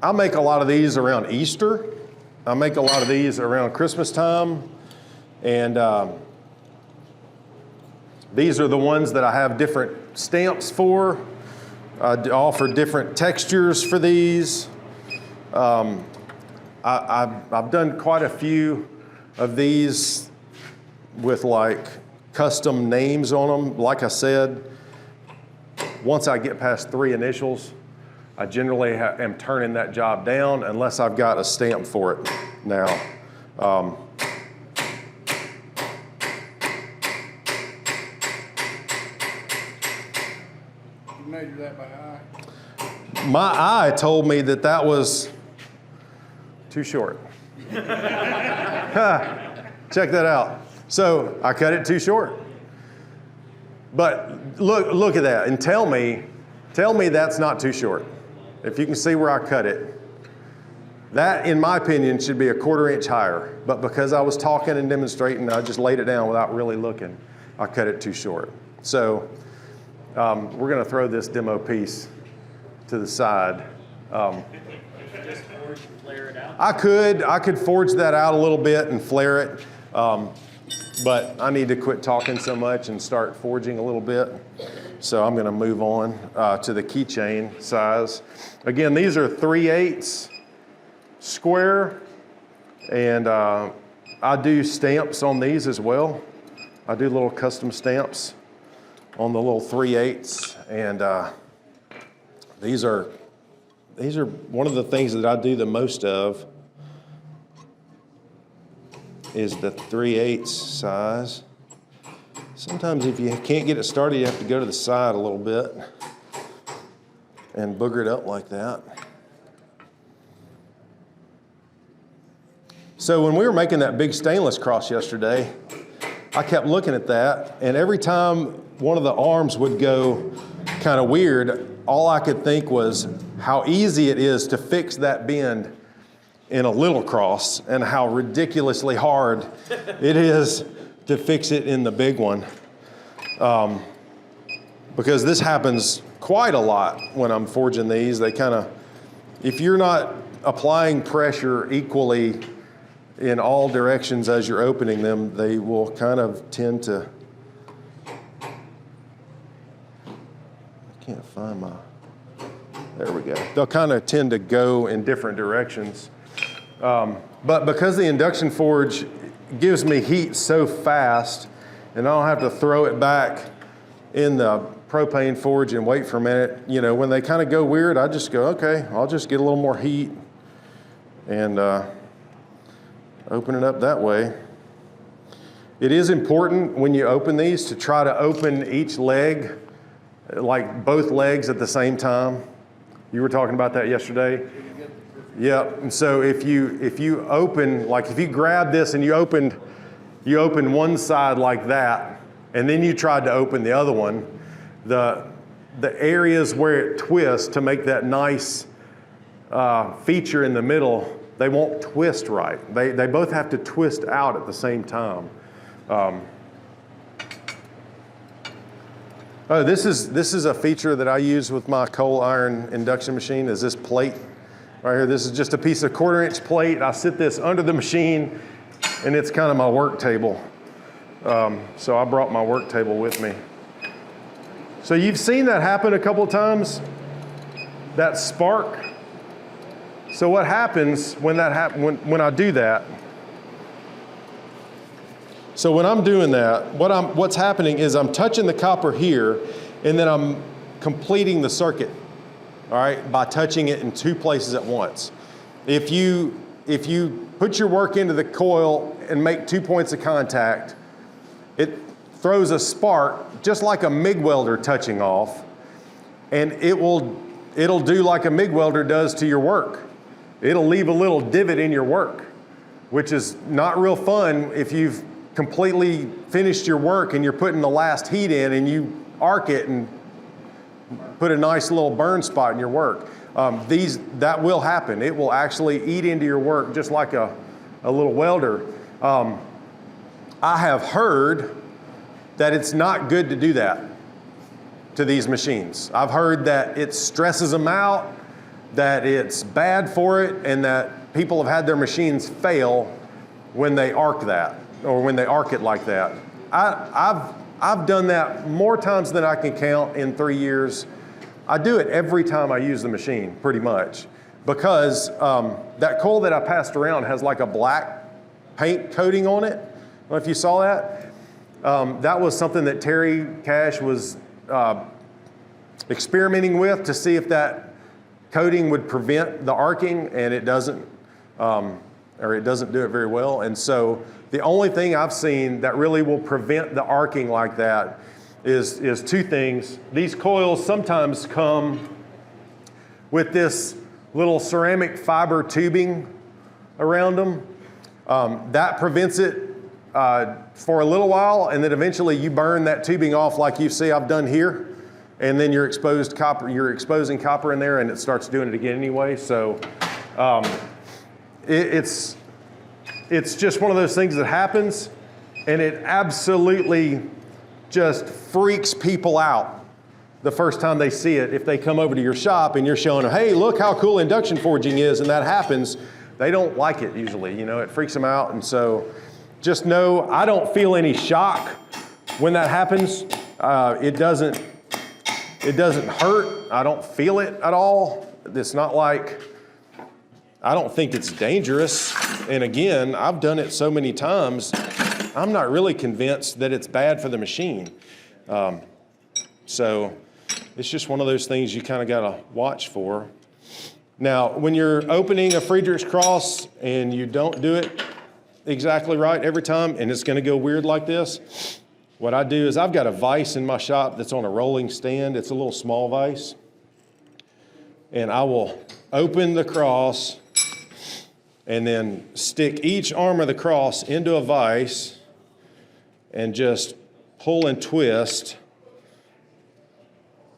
I make a lot of these around Easter. I make a lot of these around Christmas time. And these are the ones that I have different stamps for. I offer different textures for these. I've done quite a few of these with like custom names on them. Like I said, once I get past 3 initials, I generally am turning that job down unless I've got a stamp for it now. You measure that by eye? My eye told me that that was too short. Check that out. So I cut it too short. But look at that and tell me that's not too short. If you can see where I cut it. That, in my opinion, should be a 1/4 inch higher. But because I was talking and demonstrating, I just laid it down without really looking. I cut it too short. So we're going to throw this demo piece to the side. Just forge and flare it out? I could forge that out a little bit and flare it, but I need to quit talking so much and start forging a little bit. So I'm going to move on to the keychain size. Again, these are 3/8 square, and I do stamps on these as well. I do little custom stamps on the little 3/8, and these are one of the things that I do the most of is the 3/8 size. Sometimes if you can't get it started, you have to go to the side a little bit and booger it up like that. So when we were making that big stainless cross yesterday, I kept looking at that, and every time one of the arms would go kind of weird, all I could think was how easy it is to fix that bend in a little cross and how ridiculously hard it is to fix it in the big one. Because this happens quite a lot when I'm forging these. They kind of, if you're not applying pressure equally in all directions as you're opening them, they will kind of tend to, I can't find my, there we go. They'll kind of tend to go in different directions. But because the induction forge gives me heat so fast, and I don't have to throw it back in the propane forge and wait for a minute, you know, when they kind of go weird, I just go, okay, I'll just get a little more heat and open it up that way. It is important when you open these to try to open each leg, like both legs at the same time. You were talking about that yesterday. Yep. And so if you open, like if you grab this and you open one side like that, and then you tried to open the other one, the areas where it twists to make that nice feature in the middle, they won't twist right. They both have to twist out at the same time. This is a feature that I use with my coal iron induction machine, is this plate right here. This is just a piece of 1/4 inch plate. I sit this under the machine, and it's kind of my work table. So I brought my work table with me. So you've seen that happen a couple of times that spark. So what happens when when I do that? So when I'm doing that, what's happening is I'm touching the copper here, and then I'm completing the circuit, all right, by touching it in two places at once. If you put your work into the coil and make 2 points of contact, it throws a spark just like a MIG welder touching off, and it'll do like a MIG welder does to your work. It'll leave a little divot in your work, which is not real fun if you've completely finished your work and you're putting the last heat in and you arc it and put a nice little burn spot in your work. That will happen. It will actually eat into your work just like a little welder. I have heard that it's not good to do that to these machines. I've heard that it stresses them out, that it's bad for it, and that people have had their machines fail when they arc that, or when they arc it like that. I've done that more times than I can count in 3 years. I do it every time I use the machine, pretty much, because that coil that I passed around has like a black paint coating on it. I don't know if you saw that. That was something that Terry Cash was experimenting with to see if that coating would prevent the arcing, and it doesn't, or it doesn't do it very well. And so the only thing I've seen that really will prevent the arcing like that is two things. These coils sometimes come with this little ceramic fiber tubing around them. That prevents it for a little while, and then eventually you burn that tubing off like you see I've done here, and then you're exposing copper in there, and it starts doing it again anyway. So it's just one of those things that happens, and it absolutely just freaks people out the first time they see it. If they come over to your shop and you're showing them, hey, look how cool induction forging is, and that happens, they don't like it usually. It freaks them out. And so just know I don't feel any shock when that happens. It doesn't hurt. I don't feel it at all. It's not like, I don't think it's dangerous. And again, I've done it so many times, I'm not really convinced that it's bad for the machine. So it's just one of those things you kind of got to watch for. Now, when you're opening a Friedrich's cross and you don't do it exactly right every time, and it's going to go weird like this, what I do is I've got a vise in my shop that's on a rolling stand. It's a little small vise. And I will open the cross and then stick each arm of the cross into a vise and just pull and twist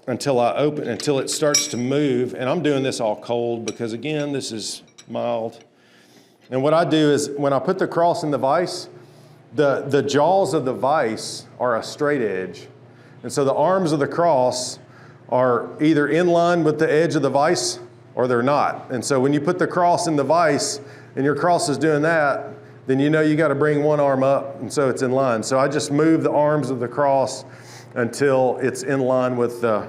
until it starts to move. And I'm doing this all cold because, again, this is mild. And what I do is when I put the cross in the vise, the jaws of the vise are a straight edge. And so the arms of the cross are either in line with the edge of the vise or they're not. And so when you put the cross in the vise and your cross is doing that, then you know you got to bring one arm up, and so it's in line. So I just move the arms of the cross until it's in line with the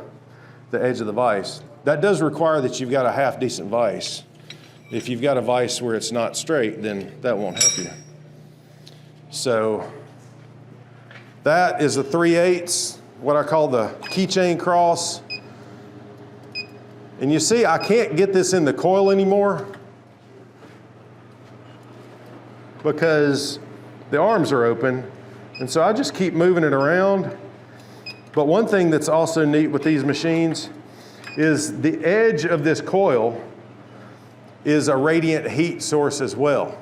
edge of the vise. That does require that you've got a half decent vise. If you've got a vise where it's not straight, then that won't help you. So that is a 3/8, what I call the keychain cross. And you see, I can't get this in the coil anymore because the arms are open. And so I just keep moving it around. But one thing that's also neat with these machines is the edge of this coil is a radiant heat source as well.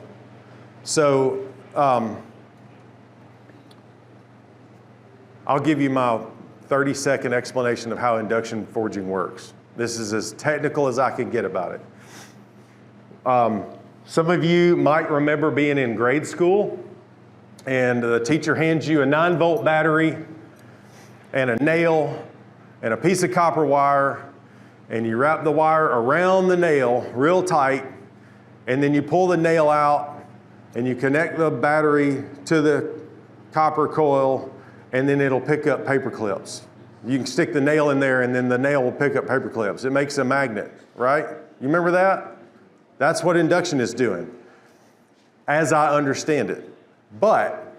So I'll give you my 30-second explanation of how induction forging works. This is as technical as I can get about it. Some of you might remember being in grade school and the teacher hands you a 9-volt battery and a nail and a piece of copper wire, and you wrap the wire around the nail real tight, and then you pull the nail out and you connect the battery to the copper coil, and then it'll pick up paper clips. You can stick the nail in there and then the nail will pick up paper clips. It makes a magnet, right? You remember that? That's what induction is doing, as I understand it. But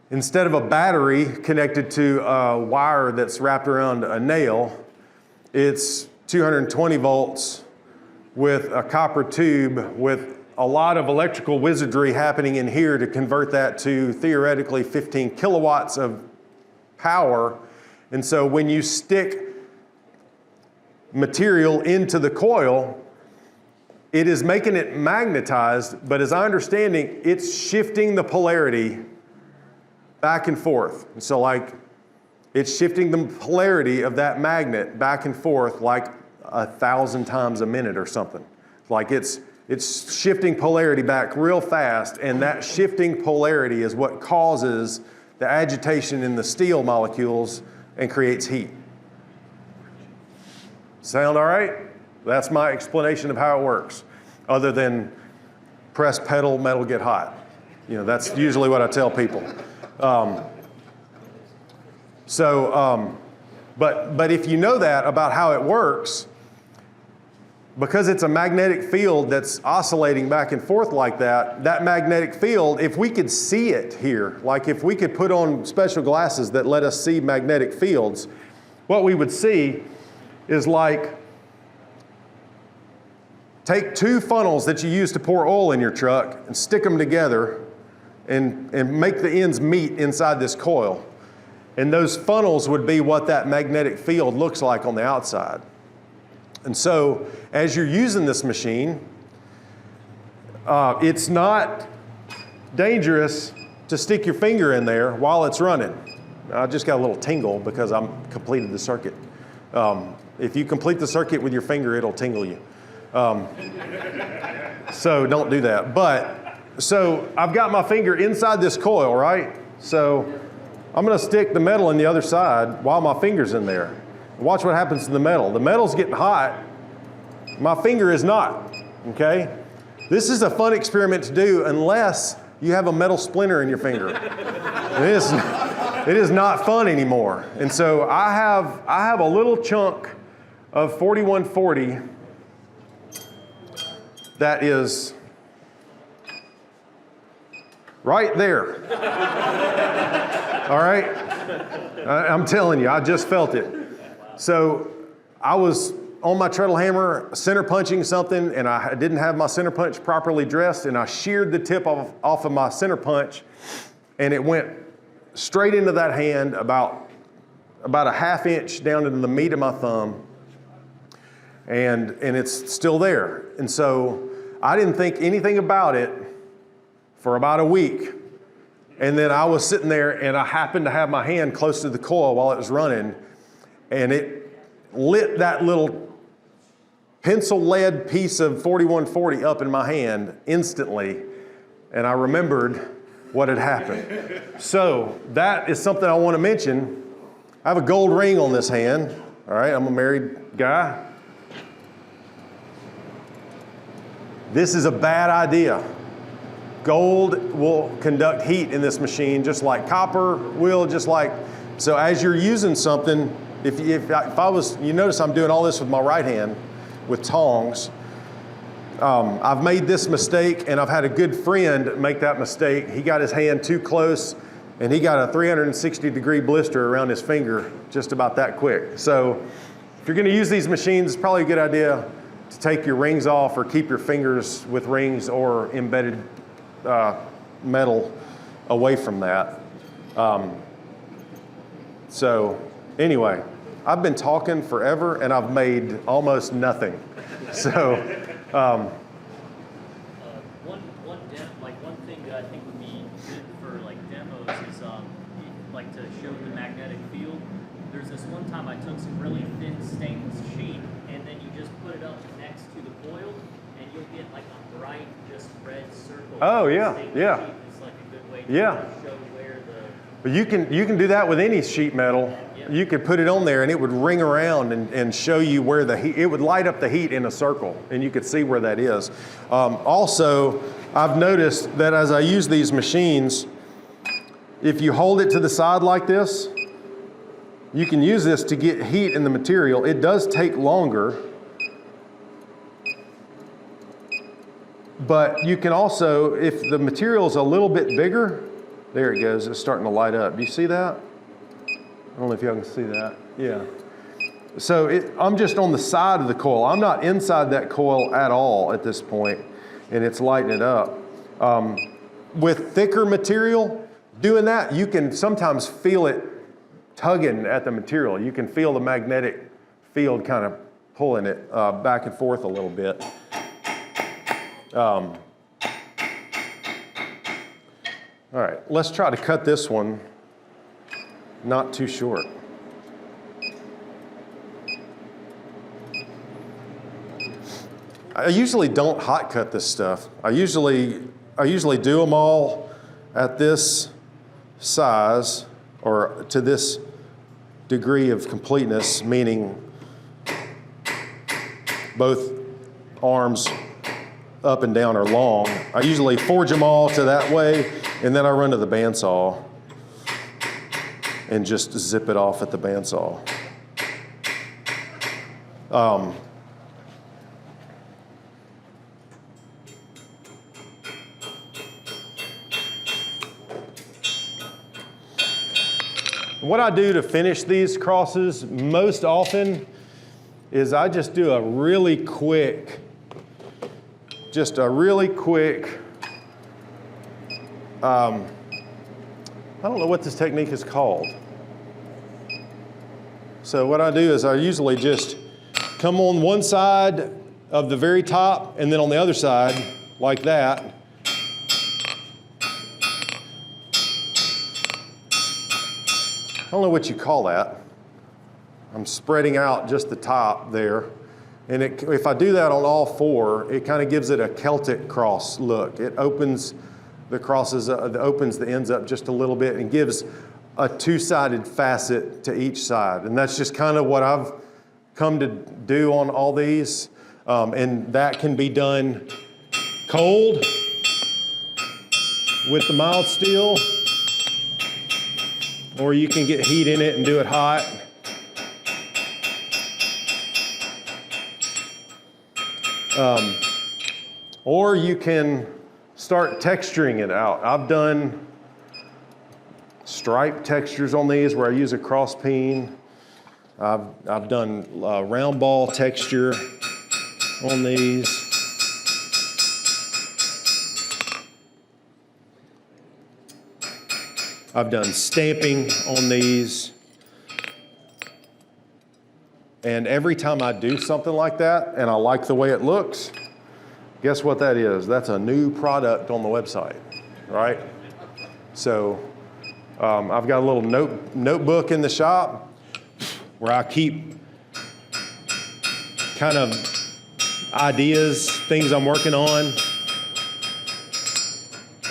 instead of a battery connected to a wire that's wrapped around a nail, it's 220 volts with a copper tube with a lot of electrical wizardry happening in here to convert that to theoretically 15 kilowatts of power. And so when you stick material into the coil, it is making it magnetized, but as I understand it, it's shifting the polarity back and forth. And so like, it's shifting the polarity of that magnet back and forth like 1,000 times a minute or something. Like it's shifting polarity back real fast, and that shifting polarity is what causes the agitation in the steel molecules and creates heat. Sound all right? That's my explanation of how it works, other than press pedal, metal get hot. You know, that's usually what I tell people. But if you know that about how it works, because it's a magnetic field that's oscillating back and forth like that, that magnetic field, if we could see it here, like if we could put on special glasses that let us see magnetic fields, what we would see is like, take two funnels that you use to pour oil in your truck and stick them together and make the ends meet inside this coil. And those funnels would be what that magnetic field looks like on the outside. And so as you're using this machine, it's not dangerous to stick your finger in there while it's running. I just got a little tingle because I'm completed the circuit. If you complete the circuit with your finger, it'll tingle you. So don't do that. So I've got my finger inside this coil, right? So I'm going to stick the metal in the other side while my finger's in there. Watch what happens to the metal. The metal's getting hot. My finger is not, okay? This is a fun experiment to do unless you have a metal splinter in your finger. It is not fun anymore. And so I have a little chunk of 4140 that is right there. All right? I'm telling you, I just felt it. So I was on my treadle hammer center punching something, and I didn't have my center punch properly dressed, and I sheared the tip off of my center punch, and it went straight into that hand about a half inch down into the meat of my thumb, and it's still there. And so I didn't think anything about it for about a week. And then I was sitting there, and I happened to have my hand close to the coil while it was running, and it lit that little pencil lead piece of 4140 up in my hand instantly, and I remembered what had happened. So that is something I want to mention. I have a gold ring on this hand. All right, I'm a married guy. This is a bad idea. Gold will conduct heat in this machine just like copper will, so as you're using something, if I was, you notice I'm doing all this with my right hand with tongs. I've made this mistake, and I've had a good friend make that mistake. He got his hand too close, and he got a 360-degree blister around his finger just about that quick. So if you're going to use these machines, it's probably a good idea to take your rings off or keep your fingers with rings or embedded metal away from that. So anyway, I've been talking forever, and I've made almost nothing. So one thing that I think would be good for like demos is like to show the magnetic field. There's this one time I took some really thin stainless sheet, and then you just put it up next to the coil, and you'll get like a bright, just red circle. Oh yeah, yeah. Sheet. It's like a good way to show where the. But you can do that with any sheet metal. You could put it on there, and it would ring around and show you where the heat. It would light up the heat in a circle, and you could see where that is. Also, I've noticed that as I use these machines, if you hold it to the side like this, you can use this to get heat in the material. It does take longer, but you can also, if the material is a little bit bigger, there it goes, it's starting to light up. Do you see that? I don't know if y'all can see that. Yeah. So I'm just on the side of the coil. I'm not inside that coil at all at this point, and it's lighting it up. With thicker material, doing that, you can sometimes feel it tugging at the material. You can feel the magnetic field kind of pulling it back and forth a little bit. All right, let's try to cut this one not too short. I usually don't hot cut this stuff. I usually do them all at this size or to this degree of completeness, meaning both arms up and down are long. I usually forge them all to that way, and then I run to the bandsaw and just zip it off at the bandsaw. What I do to finish these crosses most often is I just do a really quick, I don't know what this technique is called. So what I do is I usually just come on one side of the very top and then on the other side like that. I don't know what you call that. I'm spreading out just the top there. And if I do that on all four, it kind of gives it a Celtic cross look. It opens the crosses, opens the ends up just a little bit and gives a two-sided facet to each side. And that's just kind of what I've come to do on all these. And that can be done cold with the mild steel, or you can get heat in it and do it hot. Or you can start texturing it out. I've done stripe textures on these where I use a cross peen. I've done round ball texture on these. I've done stamping on these. And every time I do something like that and I like the way it looks, guess what that is? That's a new product on the website, right? So I've got a little notebook in the shop where I keep kind of ideas, things I'm working on.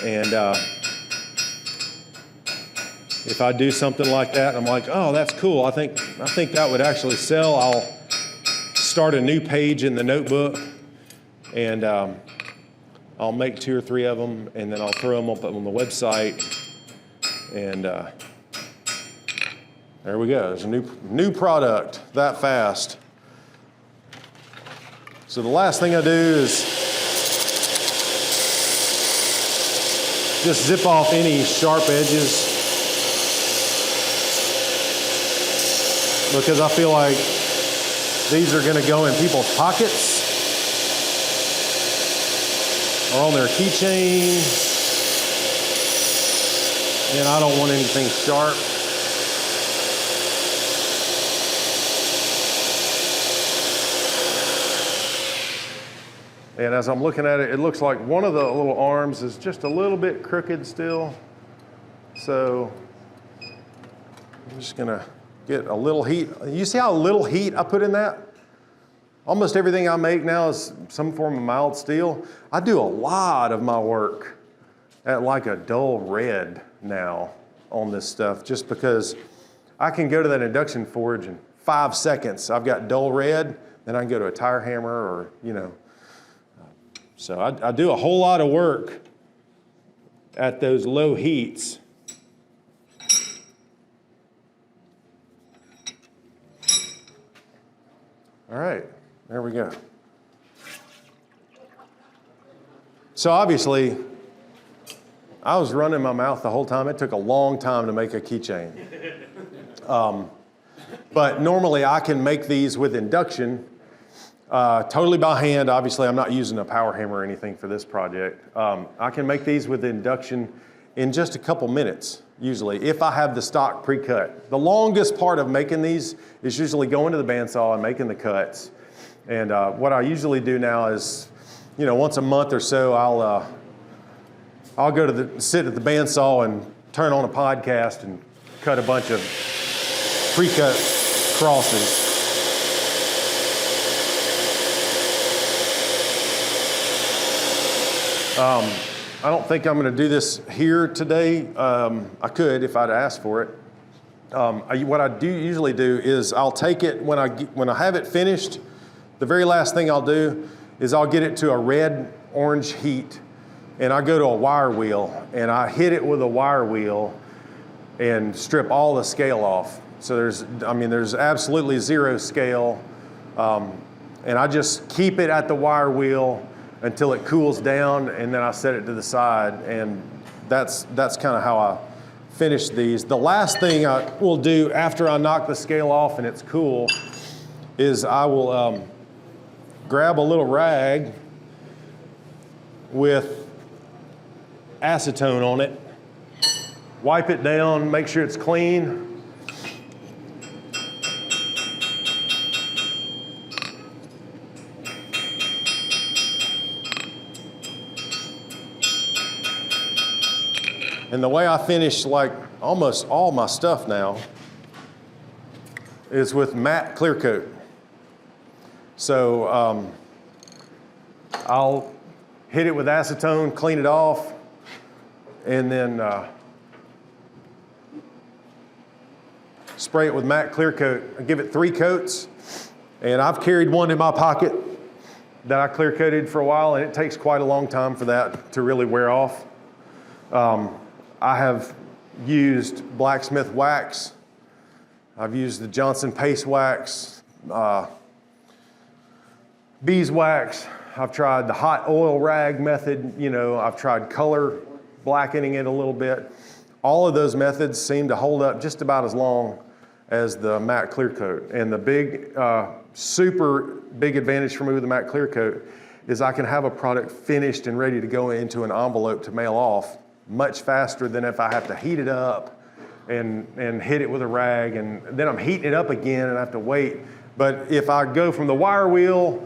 And if I do something like that, I'm like, oh, that's cool. I think that would actually sell. I'll start a new page in the notebook, and I'll make 2 or 3 of them, and then I'll throw them up on the website. And there we go. There's a new product that fast. So the last thing I do is just zip off any sharp edges, because I feel like these are going to go in people's pockets or on their keychain, and I don't want anything sharp. And as I'm looking at it, it looks like one of the little arms is just a little bit crooked still. So I'm just going to get a little heat. You see how little heat I put in that? Almost everything I make now is some form of mild steel. I do a lot of my work at like a dull red now on this stuff, just because I can go to that induction forge in 5 seconds. I've got dull red, then I can go to a tire hammer or, So I do a whole lot of work at those low heats. All right, there we go. So obviously, I was running my mouth the whole time. It took a long time to make a keychain. But normally I can make these with induction, totally by hand. Obviously, I'm not using a power hammer or anything for this project. I can make these with induction in just a couple minutes, usually, if I have the stock pre-cut. The longest part of making these is usually going to the bandsaw and making the cuts. And what I usually do now is, once a month or so, I'll go sit at the bandsaw and turn on a podcast and cut a bunch of pre-cut crosses. I don't think I'm going to do this here today. I could if I'd asked for it. What I usually do is I'll take it when I have it finished. The very last thing I'll do is I'll get it to a red-orange heat, and I go to a wire wheel and I hit it with a wire wheel and strip all the scale off. So there's absolutely zero scale, and I just keep it at the wire wheel until it cools down, and then I set it to the side, and that's kind of how I finish these. The last thing I will do after I knock the scale off and it's cool is I will grab a little rag with acetone on it, wipe it down, make sure it's clean. And the way I finish like almost all my stuff now is with matte clear coat. So I'll hit it with acetone, clean it off, and then spray it with matte clear coat. I give it 3 coats, and I've carried one in my pocket that I clear coated for a while, and it takes quite a long time for that to really wear off. I have used blacksmith wax. I've used the Johnson paste wax, beeswax. I've tried the hot oil rag method. I've tried color blackening it a little bit. All of those methods seem to hold up just about as long as the matte clear coat. And the big, super big advantage for me with the matte clear coat is I can have a product finished and ready to go into an envelope to mail off much faster than if I have to heat it up and hit it with a rag, and then I'm heating it up again and I have to wait. But if I go from the wire wheel,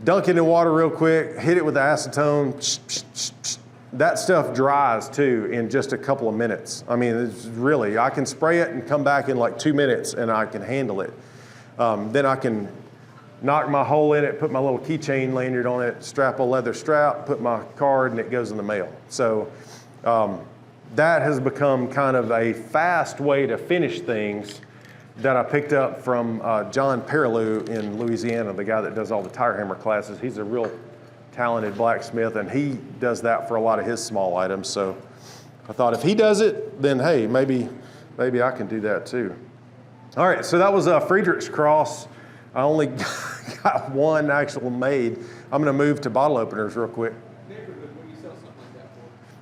dunk it in water real quick, hit it with the acetone, that stuff dries too in just a couple of minutes. I mean, I can spray it and come back in like 2 minutes and I can handle it. Then I can knock my hole in it, put my little keychain lanyard on it, strap a leather strap, put my card, and it goes in the mail. So that has become kind of a fast way to finish things that I picked up from John Perilou in Louisiana, the guy that does all the tire hammer classes. He's a real talented blacksmith, and he does that for a lot of his small items. So I thought if he does it, then hey, maybe I can do that too. All right, so that was Friedrich's cross. I only got one actual made. I'm going to move to bottle openers real quick.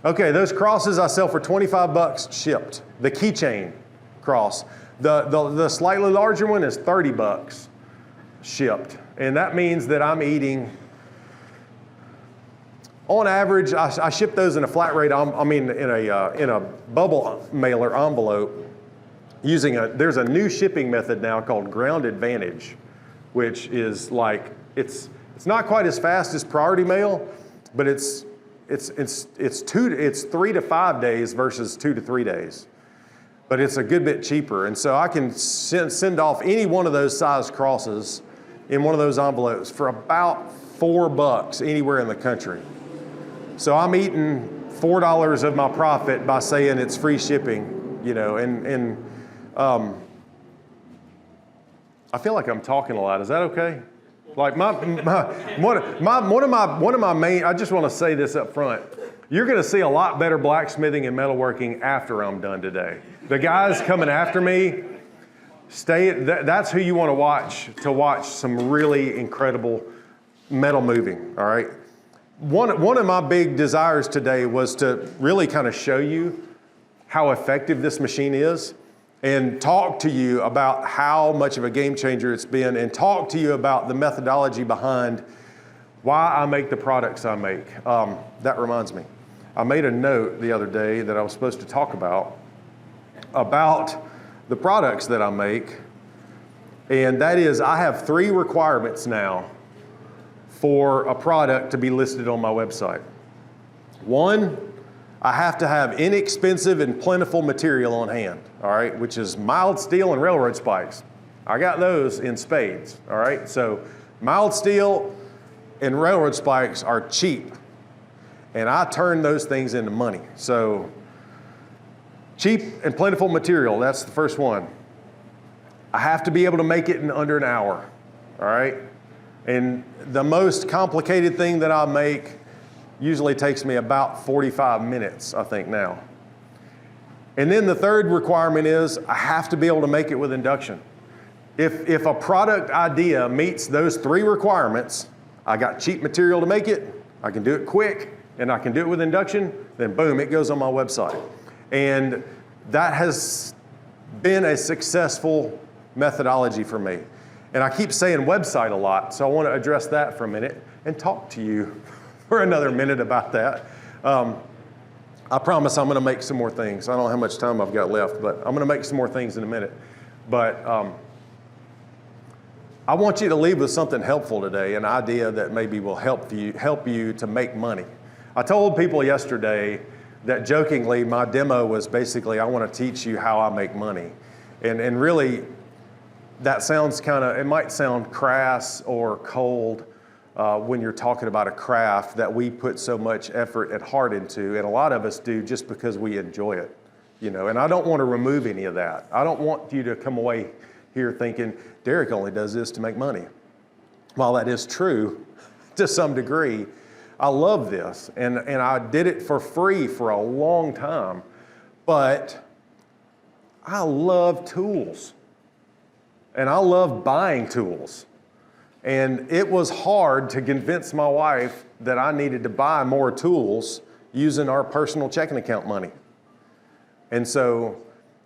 Okay, those crosses I sell for $25 shipped. The keychain cross. The slightly larger one is $30 shipped. And that means that I'm eating, on average, I ship those in a flat rate, in a bubble mailer envelope there's a new shipping method now called Ground Advantage, which is like, it's not quite as fast as priority mail, but it's 3 to 5 days versus 2 to 3 days. But it's a good bit cheaper. And so I can send off any one of those size crosses in one of those envelopes for about $4 anywhere in the country. So I'm eating $4 of my profit by saying it's free shipping, I feel like I'm talking a lot. Is that okay? Like one of my main, I just want to say this up front. You're going to see a lot better blacksmithing and metalworking after I'm done today. The guys coming after me, That's who you want to watch some really incredible metal moving, all right? One of my big desires today was to really kind of show you how effective this machine is and talk to you about how much of a game changer it's been and talk to you about the methodology behind why I make the products I make. That reminds me. I made a note the other day that I was supposed to talk about the products that I make, and that is I have 3 requirements now for a product to be listed on my website. 1, I have to have inexpensive and plentiful material on hand, all right, which is mild steel and railroad spikes. I got those in spades, all right? So mild steel and railroad spikes are cheap, and I turn those things into money. So cheap and plentiful material, that's the first one. I have to be able to make it in under an hour, all right? And the most complicated thing that I make usually takes me about 45 minutes, I think now. And then the third requirement is I have to be able to make it with induction. If a product idea meets those 3 requirements, I got cheap material to make it, I can do it quick, and I can do it with induction, then boom, it goes on my website. And that has been a successful methodology for me. And I keep saying website a lot, so I want to address that for a minute and talk to you for another minute about that. I promise I'm going to make some more things. I don't know how much time I've got left, but I'm going to make some more things in a minute. But I want you to leave with something helpful today, an idea that maybe will help you to make money. I told people yesterday that jokingly my demo was basically I want to teach you how I make money. And really, that sounds it might sound crass or cold when you're talking about a craft that we put so much effort and heart into, and a lot of us do just because we enjoy it, and I don't want to remove any of that. I don't want you to come away here thinking, Derek only does this to make money. While that is true to some degree, I love this, and I did it for free for a long time, but I love tools. And I love buying tools. And it was hard to convince my wife that I needed to buy more tools using our personal checking account money. And so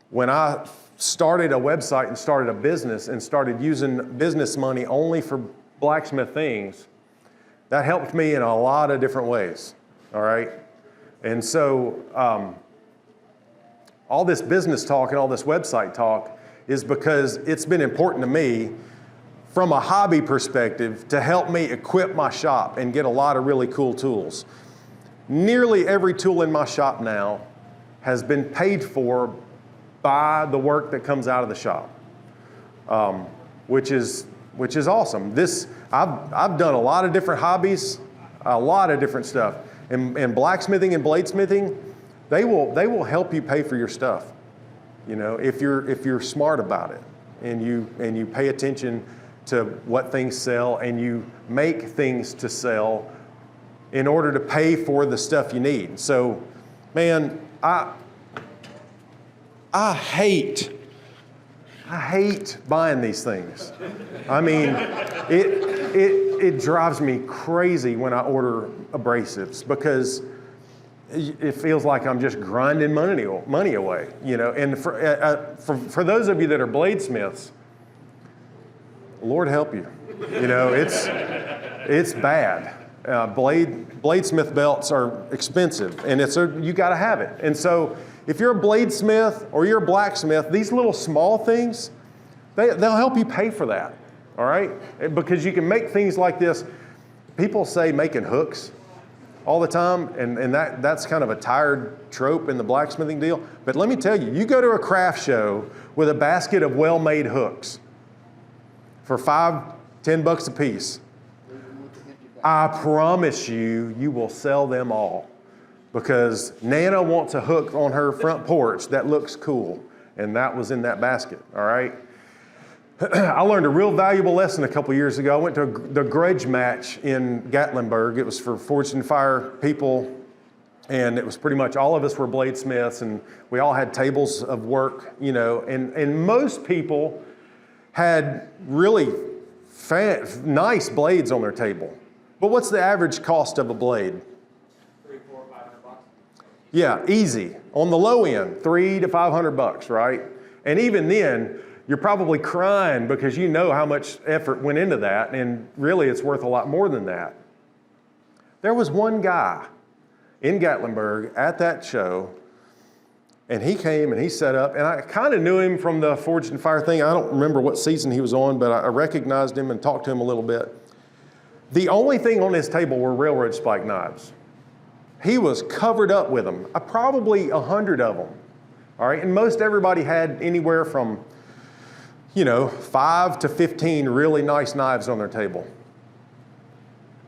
when I started a website and started a business and started using business money only for blacksmith things, that helped me in a lot of different ways, all right? And so all this business talk and all this website talk is because it's been important to me from a hobby perspective to help me equip my shop and get a lot of really cool tools. Nearly every tool in my shop now has been paid for by the work that comes out of the shop, which is awesome. I've done a lot of different hobbies, a lot of different stuff. And blacksmithing and bladesmithing, they will help you pay for your stuff. If you're smart about it and you pay attention to what things sell and you make things to sell in order to pay for the stuff you need. So, man, I hate buying these things. I mean, it drives me crazy when I order abrasives because it feels like I'm just grinding money away, And for those of you that are bladesmiths, Lord help you. It's bad. Bladesmith belts are expensive, and you got to have it. And so, if you're a bladesmith or you're a blacksmith, these little small things, they'll help you pay for that. All right, because you can make things like this. People say making hooks all the time, and that's kind of a tired trope in the blacksmithing deal. But let me tell you, you go to a craft show with a basket of well-made hooks for $5-10 a piece. I promise you will sell them all because Nana wants a hook on her front porch that looks cool, and that was in that basket, all right? I learned a real valuable lesson a couple years ago. I went to the grudge match in Gatlinburg. It was for Forged and Fire people, and it was pretty much all of us were bladesmiths, and we all had tables of work, and most people had really nice blades on their table. But what's the average cost of a blade? $300, $400, $500. Yeah, easy. On the low end, $300 to $500, right? And even then, you're probably crying because you know how much effort went into that, and really it's worth a lot more than that. There was one guy in Gatlinburg at that show, and he came and he set up, and I kind of knew him from the Forged and Fire thing. I don't remember what season he was on, but I recognized him and talked to him a little bit. The only thing on his table were railroad spike knives. He was covered up with them, probably 100 of them. All right, and most everybody had anywhere from 5 to 15 really nice knives on their table.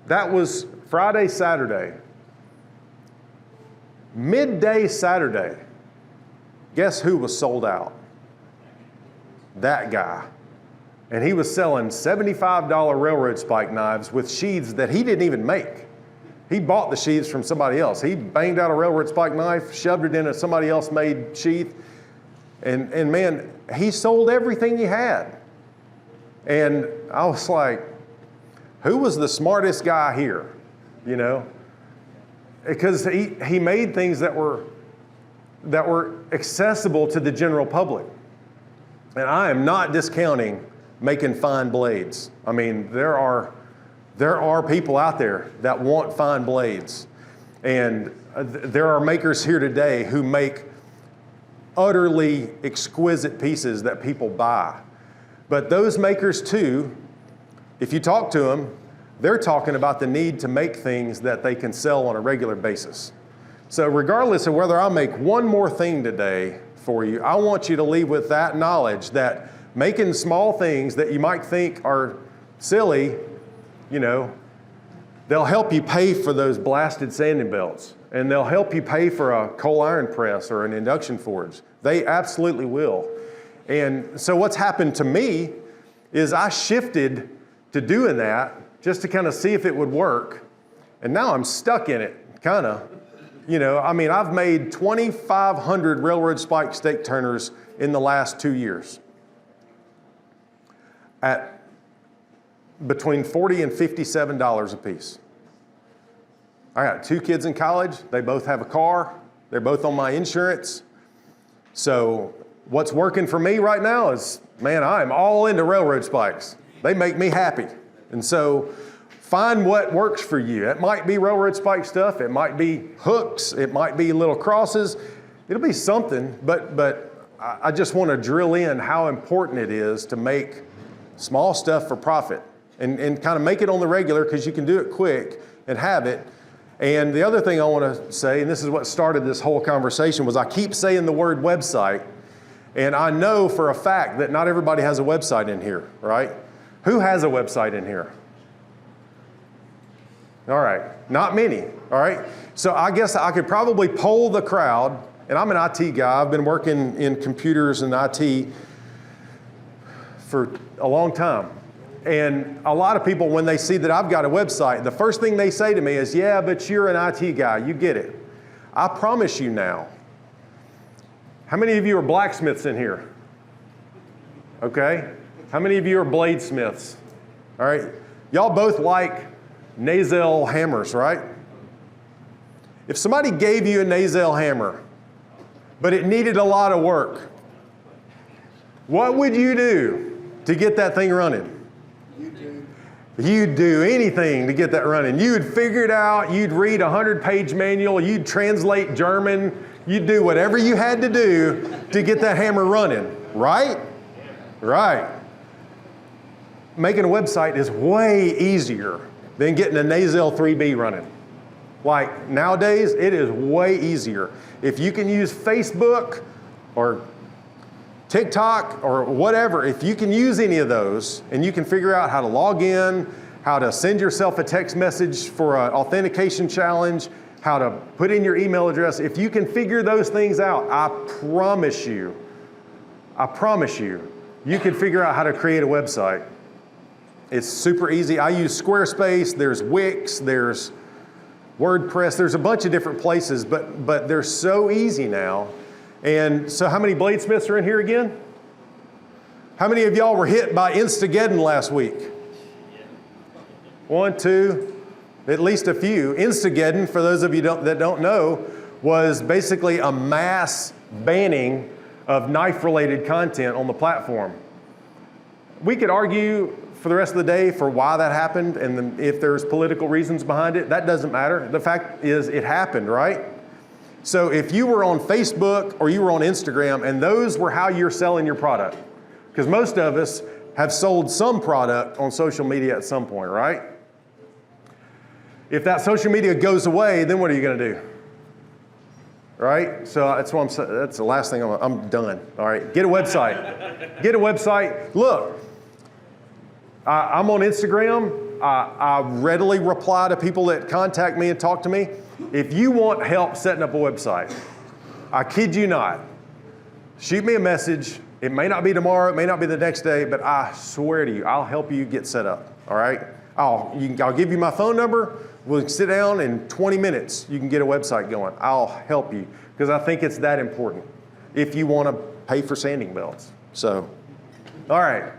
That was Friday, Saturday. Midday Saturday, guess who was sold out? That guy. And he was selling $75 railroad spike knives with sheaths that he didn't even make. He bought the sheaths from somebody else. He banged out a railroad spike knife, shoved it in a somebody else made sheath, and man, he sold everything he had. And I was like, who was the smartest guy here? Because he made things that were accessible to the general public. And I am not discounting making fine blades. I mean, there are people out there that want fine blades. And there are makers here today who make utterly exquisite pieces that people buy. But those makers too, if you talk to them, they're talking about the need to make things that they can sell on a regular basis. So regardless of whether I make one more thing today for you, I want you to leave with that knowledge that making small things that you might think are silly, they'll help you pay for those blasted sanding belts, and they'll help you pay for a coal iron press or an induction forge. They absolutely will. And so what's happened to me is I shifted to doing that just to kind of see if it would work. And now I'm stuck in it, kind of. I've made 2,500 railroad spike stake turners in the last 2 years at between $40 and $57 a piece. I got 2 kids in college. They both have a car. They're both on my insurance. So what's working for me right now is, man, I'm all into railroad spikes. They make me happy. And so find what works for you. It might be railroad spike stuff. It might be hooks. It might be little crosses. It'll be something, but I just want to drill in how important it is to make small stuff for profit and kind of make it on the regular, because you can do it quick and have it. And the other thing I want to say, and this is what started this whole conversation, was I keep saying the word website, and I know for a fact that not everybody has a website in here, right? Who has a website in here? All right, not many, all right? So I guess I could probably poll the crowd, and I'm an IT guy. I've been working in computers and IT for a long time. And a lot of people, when they see that I've got a website, the first thing they say to me is, yeah, but you're an IT guy, you get it. I promise you now. How many of you are blacksmiths in here? Okay. How many of you are bladesmiths? All right. Y'all both like Nazel hammers, right? If somebody gave you a Nazel hammer, but it needed a lot of work, what would you do to get that thing running? You'd do anything to get that running. You'd figure it out. You'd read a 100-page manual. You'd translate German. You'd do whatever you had to do to get that hammer running, right? Right. Making a website is way easier than getting a Nazel 3B running. Like nowadays, it is way easier. If you can use Facebook or TikTok or whatever, if you can use any of those and you can figure out how to log in, how to send yourself a text message for an authentication challenge, how to put in your email address, if you can figure those things out, I promise you, you can figure out how to create a website. It's super easy. I use Squarespace, there's Wix, there's WordPress, there's a bunch of different places, but they're so easy now. And so how many bladesmiths are in here again? How many of y'all were hit by Instageddon last week? 1, 2, at least a few. Instageddon, for those of you that don't know, was basically a mass banning of knife-related content on the platform. We could argue for the rest of the day for why that happened and if there's political reasons behind it. That doesn't matter. The fact is it happened, right? So if you were on Facebook or you were on Instagram and those were how you're selling your product, because most of us have sold some product on social media at some point, right? If that social media goes away, then what are you going to do? Right? So that's what I'm saying. That's the last thing I'm done. All right. Get a website. Get a website. Look, I'm on Instagram. I readily reply to people that contact me and talk to me. If you want help setting up a website, I kid you not, shoot me a message. It may not be tomorrow. It may not be the next day, but I swear to you, I'll help you get set up. All right? I'll give you my phone number. We'll sit down in 20 minutes. You can get a website going. I'll help you because I think it's that important if you want to pay for sanding belts. So, all right.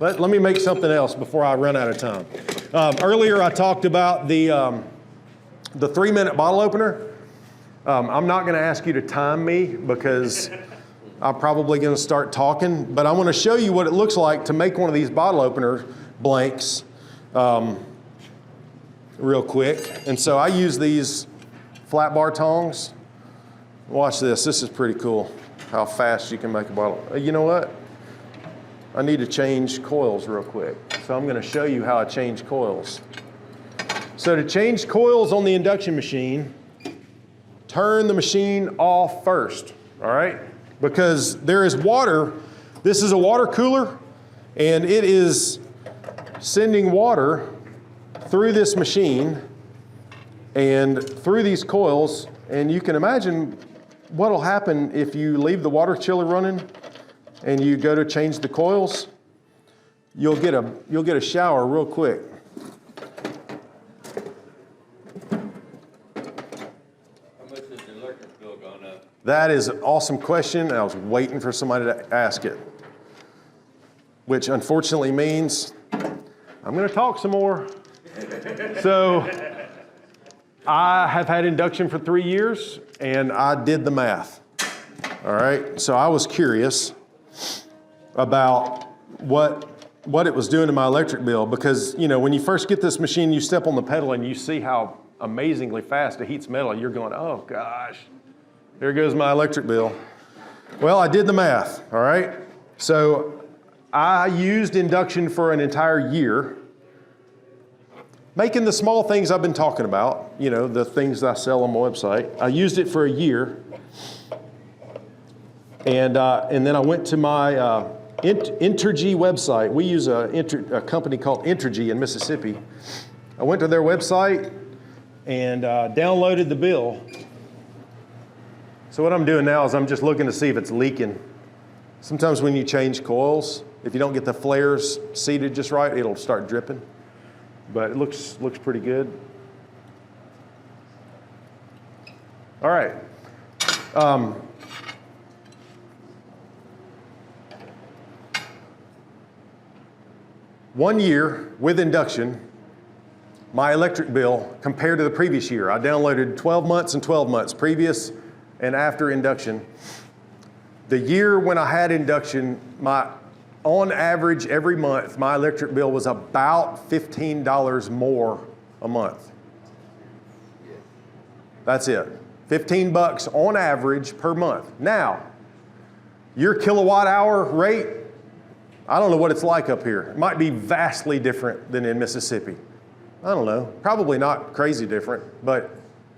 Let me make something else before I run out of time. Earlier, I talked about the 3-minute bottle opener. I'm not going to ask you to time me because I'm probably going to start talking, but I want to show you what it looks like to make one of these bottle opener blanks real quick. And so I use these flat bar tongs. Watch this. This is pretty cool, how fast you can make a bottle. You know what? I need to change coils real quick. So I'm going to show you how I change coils. So to change coils on the induction machine, turn the machine off first, all right? Because there is water. This is a water cooler, and it is sending water through this machine and through these coils. And you can imagine what will happen if you leave the water chiller running and you go to change the coils. You'll get a shower real quick. That is an awesome question, and I was waiting for somebody to ask it, which unfortunately means I'm going to talk some more. So I have had induction for 3 years, and I did the math. All right, so I was curious about what it was doing to my electric bill because, you know, when you first get this machine, you step on the pedal and you see how amazingly fast it heats metal. You're going, oh gosh. There goes my electric bill. Well, I did the math, all right? So I used induction for an entire year, making the small things I've been talking about, you know, the things I sell on my website. I used it for a year, and then I went to my Entergy website. We use a company called Entergy in Mississippi. I went to their website and downloaded the bill. So what I'm doing now is I'm just looking to see if it's leaking. Sometimes when you change coils, if you don't get the flares seated just right, it'll start dripping. But it looks pretty good. All right. 1 year with induction, my electric bill compared to the previous year. I downloaded 12 months and 12 months, previous and after induction. The year when I had induction, on average every month, my electric bill was about $15 more a month. That's it. 15 bucks on average per month. Now, your kilowatt hour rate, I don't know what it's like up here. It might be vastly different than in Mississippi. I don't know, probably not crazy different, but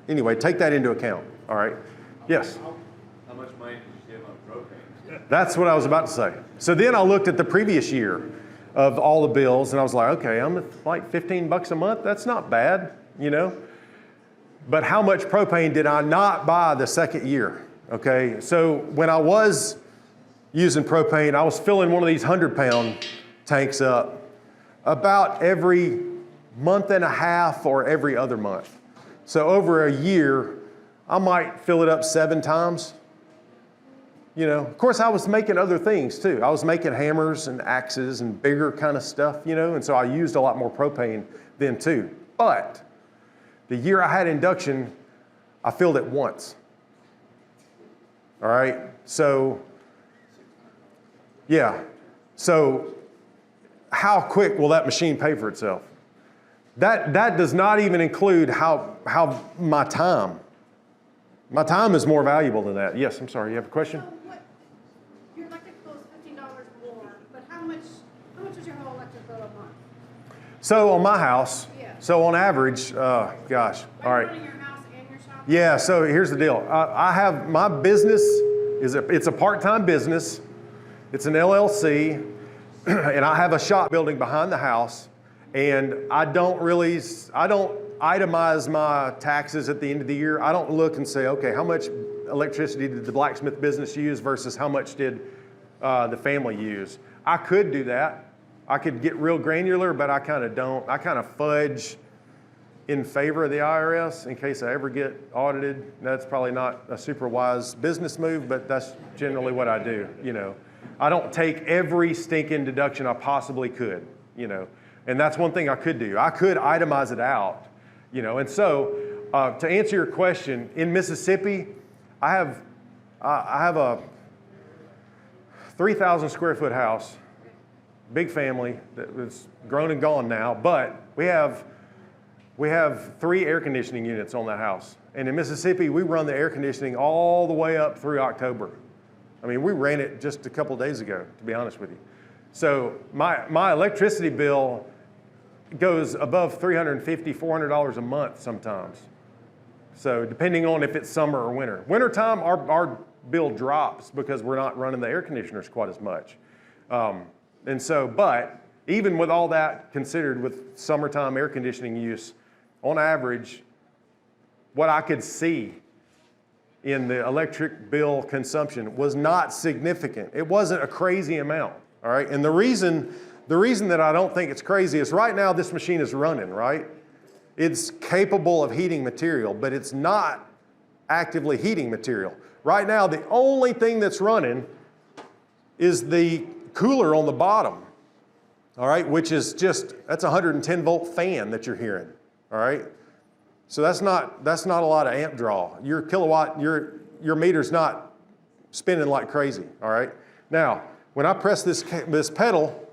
anyway, take that into account, all right? Yes? How much money did you save on propane? That's what I was about to say. So then I looked at the previous year of all the bills, and I was like, okay, I'm at like 15 bucks a month. That's not bad, you know? But how much propane did I not buy the second year? Okay, so when I was using propane, I was filling one of these 100-pound tanks up about every month and a half or every other month. So over a year, I might fill it up 7 times. Of course, I was making other things too. I was making hammers and axes and bigger kind of stuff, and so I used a lot more propane then too. But the year I had induction, I filled it once. All right, so yeah, so how quick will that machine pay for itself? That does not even include how my time. My time is more valuable than that. Yes, I'm sorry, you have a question? So your electric bill is $15 more, but how much is your whole electric bill a month? So on my house, Yeah. so on average, all right. Are you running your house and your shop? Yeah, so here's the deal. I have, my business it's a part-time business. It's an LLC, and I have a shop building behind the house, and I don't itemize my taxes at the end of the year. I don't look and say, okay, how much electricity did the blacksmith business use versus how much did the family use? I could do that. I could get real granular, but I kind of don't. I kind of fudge in favor of the IRS in case I ever get audited. That's probably not a super wise business move, but that's generally what I do, I don't take every stinking deduction I possibly could, and that's one thing I could do. I could itemize it out, and so to answer your question, in Mississippi, I have a 3,000 square foot house, big family that was grown and gone now, but we have 3 air conditioning units on that house. And in Mississippi, we run the air conditioning all the way up through October. I mean, we ran it just a couple days ago, to be honest with you. So my electricity bill goes above $350, $400 a month sometimes. So depending on if it's summer or winter. Wintertime, our bill drops because we're not running the air conditioners quite as much. But even with all that considered with summertime air conditioning use, on average, what I could see in the electric bill consumption was not significant. It wasn't a crazy amount, all right? And the reason that I don't think it's crazy is right now this machine is running, right? It's capable of heating material, but it's not actively heating material. Right now, the only thing that's running is the cooler on the bottom, all right, which is that's a 110 volt fan that you're hearing, all right? So that's not a lot of amp draw. Your kilowatt, your meter's not spinning like crazy, all right? Now, when I press this pedal,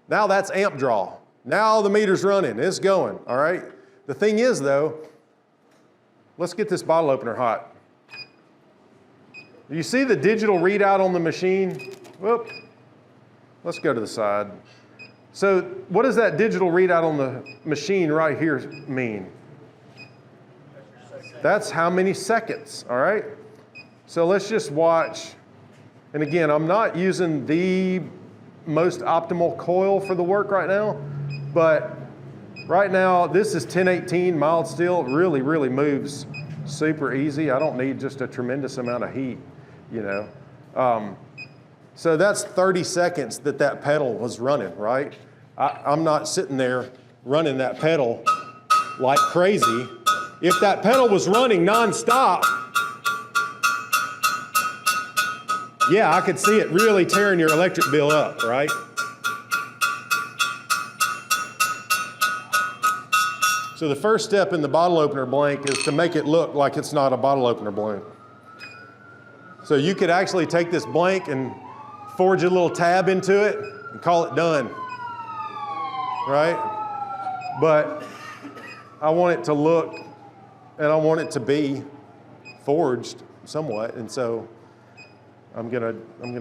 now that's amp draw. Now the meter's running, it's going, all right? The thing is though, let's get this bottle opener hot. Do you see the digital readout on the machine? Whoop. Let's go to the side. So what does that digital readout on the machine right here mean? That's how many seconds, all right? So let's just watch. And again, I'm not using the most optimal coil for the work right now, but right now this is 1018 mild steel. It really, really moves super easy. I don't need just a tremendous amount of heat, So that's 30 seconds that pedal was running, right? I'm not sitting there running that pedal like crazy. If that pedal was running nonstop, yeah, I could see it really tearing your electric bill up, right? So the first step in the bottle opener blank is to make it look like it's not a bottle opener blank. So you could actually take this blank and forge a little tab into it and call it done, right? But I want it to look and I want it to be forged somewhat, and so I'm gonna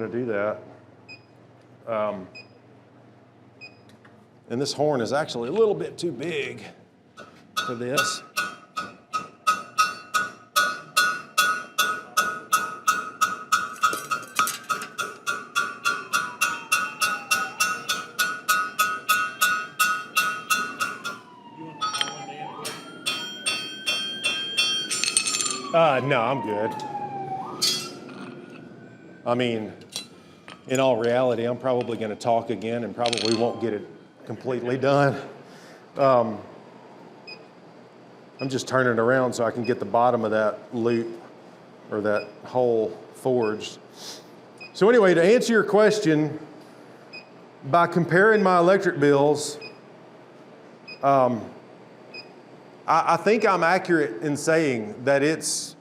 do that. And this horn is actually a little bit too big for this. No, I'm good. I mean, in all reality, I'm probably going to talk again and probably won't get it completely done. I'm just turning it around so I can get the bottom of that loop or that hole forged. So anyway, to answer your question, by comparing my electric bills, I think I'm accurate in saying that it's,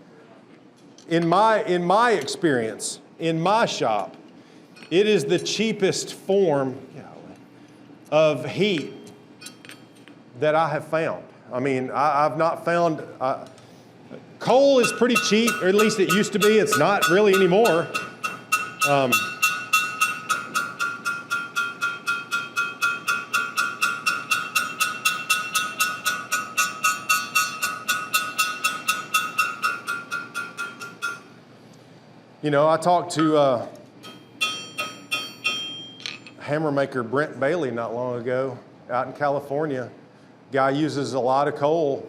in my experience, in my shop, it is the cheapest form of heat that I have found. I mean, I've not found, coal is pretty cheap, or at least it used to be. It's not really anymore. You know, I talked to hammer maker Brent Bailey not long ago out in California. Guy uses a lot of coal,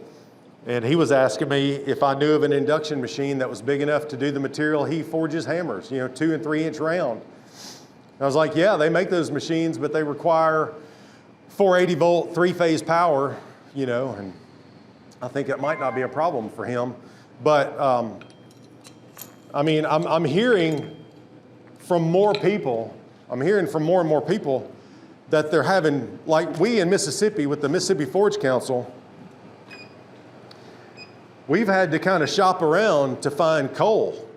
and he was asking me if I knew of an induction machine that was big enough to do the material he forges hammers, 2 and 3 inch round. I was like, yeah, they make those machines, but they require 480 volt, 3-phase power, and I think it might not be a problem for him. But I mean, I'm hearing from more and more people that they're having, like we in Mississippi with the Mississippi Forge Council, we've had to kind of shop around to find coal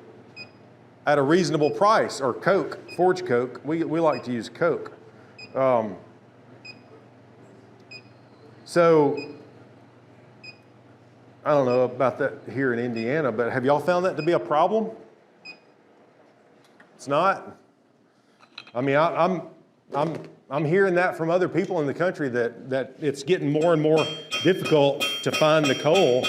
at a reasonable price, or coke, forge coke. We like to use coke. So I don't know about that here in Indiana, but have y'all found that to be a problem? It's not? I mean, I'm hearing that from other people in the country that it's getting more and more difficult to find the coal.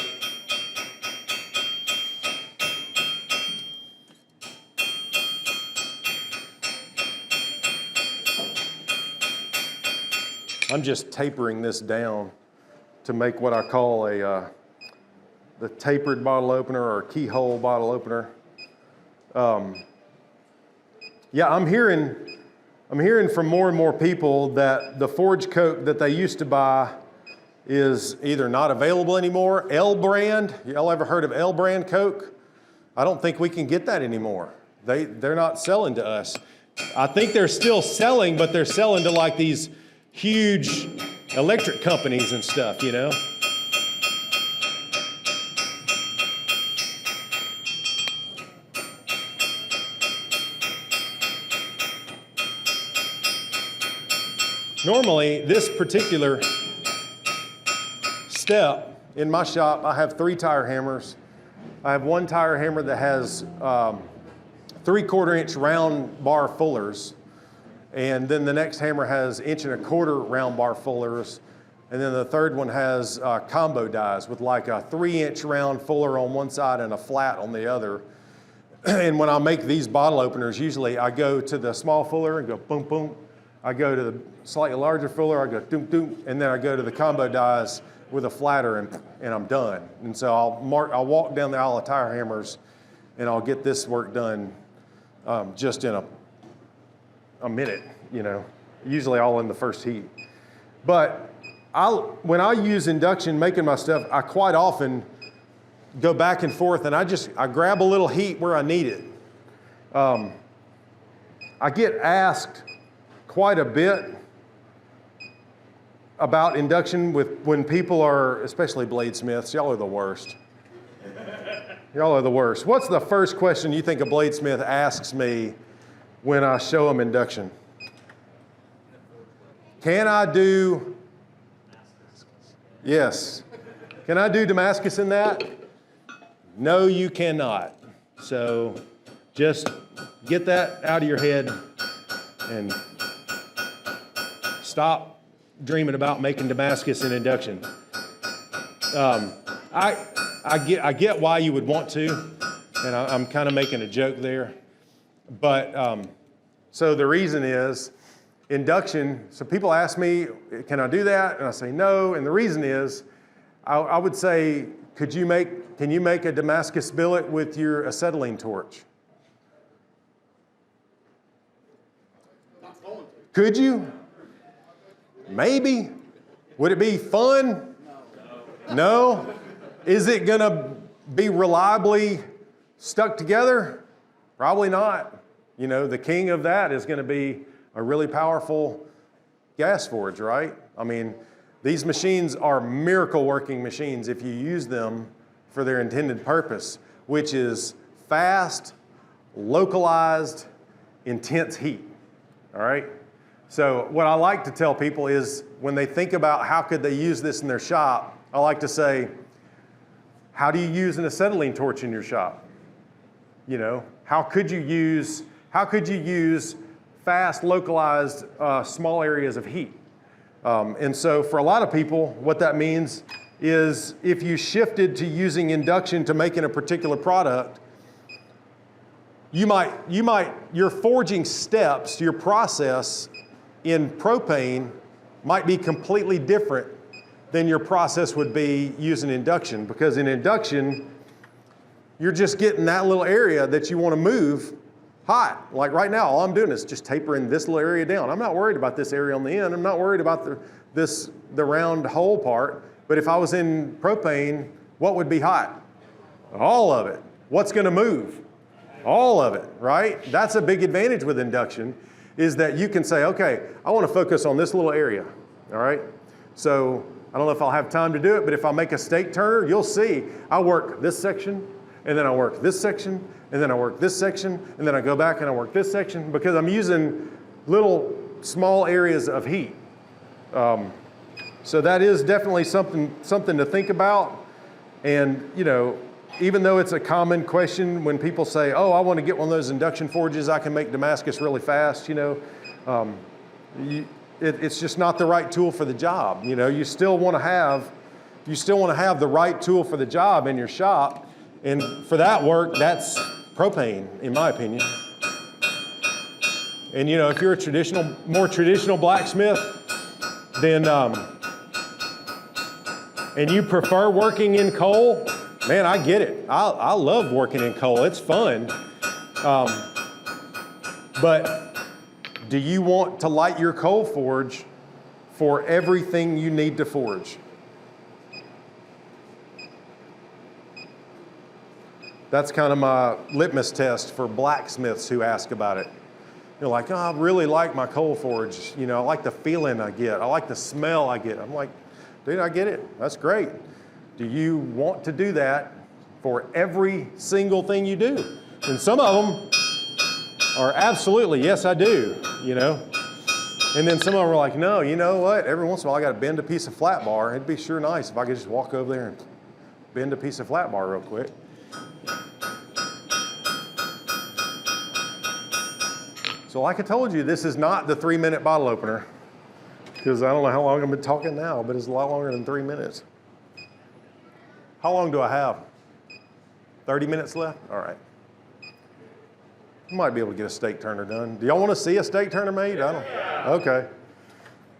I'm just tapering this down to make what I call the tapered bottle opener, or keyhole bottle opener. Yeah, I'm hearing from more and more people that the forge coke that they used to buy is either not available anymore. L brand, y'all ever heard of L brand coke? I don't think we can get that anymore. They're not selling to us. I think they're still selling, but they're selling to like these huge electric companies and stuff, Normally, this particular step in my shop, I have 3 tire hammers. I have 1 tire hammer that has 3/4 inch round bar fullers. And then the next hammer has 1 1/4 round bar fullers. And then the third one has combo dies with like a 3-inch round fuller on one side and a flat on the other. And when I make these bottle openers, usually I go to the small fuller and go boom, boom. I go to the slightly larger fuller, I go doom, doom. And then I go to the combo dies with a flatter and I'm done. And so I'll walk down the aisle of tire hammers and I'll get this work done just in a minute, usually all in the first heat. But when I use induction making my stuff, I quite often go back and forth and I grab a little heat where I need it. I get asked quite a bit about induction when people are, especially bladesmiths, y'all are the worst. Y'all are the worst. What's the first question you think a bladesmith asks me when I show them induction? Can I do, yes. Can I do Damascus in that? No, you cannot. So just get that out of your head and stop dreaming about making Damascus in induction. I get why you would want to, and I'm kind of making a joke there. But so the reason is induction. So people ask me, can I do that? And I say no. And the reason is, I would say, can you make a Damascus billet with your acetylene torch? Could you? Maybe. Would it be fun? No. Is it going to be reliably Stuck together? Probably not. You know, the king of that is going to be a really powerful gas forge, right? I mean, these machines are miracle working machines if you use them for their intended purpose, which is fast, localized, intense heat, all right? So what I like to tell people is when they think about how could they use this in their shop, I like to say, how do you use an acetylene torch in your shop? You know, how could you use fast, localized, small areas of heat? And so for a lot of people, what that means is if you shifted to using induction to making a particular product, your forging steps, your process in propane might be completely different than your process would be using induction, because in induction, you're just getting that little area that you want to move hot. Like right now, all I'm doing is just tapering this little area down. I'm not worried about this area on the end. I'm not worried about the round hole part. But if I was in propane, what would be hot? All of it. What's going to move? All of it, right? That's a big advantage with induction, is that you can say, okay, I want to focus on this little area, all right? So I don't know if I'll have time to do it, but if I make a stake turner, you'll see I work this section, and then I work this section, and then I work this section, and then I go back and I work this section, because I'm using little small areas of heat. So that is definitely something to think about. And, you know, even though it's a common question when people say, oh, I want to get one of those induction forges, I can make Damascus really fast, you know, it's just not the right tool for the job. You know, you still want to have the right tool for the job in your shop. And for that work, that's propane, in my opinion. And you know, if you're a more traditional blacksmith, then and you prefer working in coal, man, I get it. I love working in coal. It's fun. But do you want to light your coal forge for everything you need to forge? That's kind of my litmus test for blacksmiths who ask about it. They're like, oh, I really like my coal forge. You know, I like the feeling I get. I like the smell I get. I'm like, dude, I get it. That's great. Do you want to do that for every single thing you do? And some of them are absolutely, yes, I do, you know. And then some of them are like, no, you know what? Every once in a while I got to bend a piece of flat bar. It'd be sure nice if I could just walk over there and bend a piece of flat bar real quick. So like I told you, this is not the 3-minute bottle opener, because I don't know how long I've been talking now, but it's a lot longer than 3 minutes. How long do I have? 30 minutes left? All right. I might be able to get a stake turner done. Do y'all want to see a stake turner made? I don't. Okay.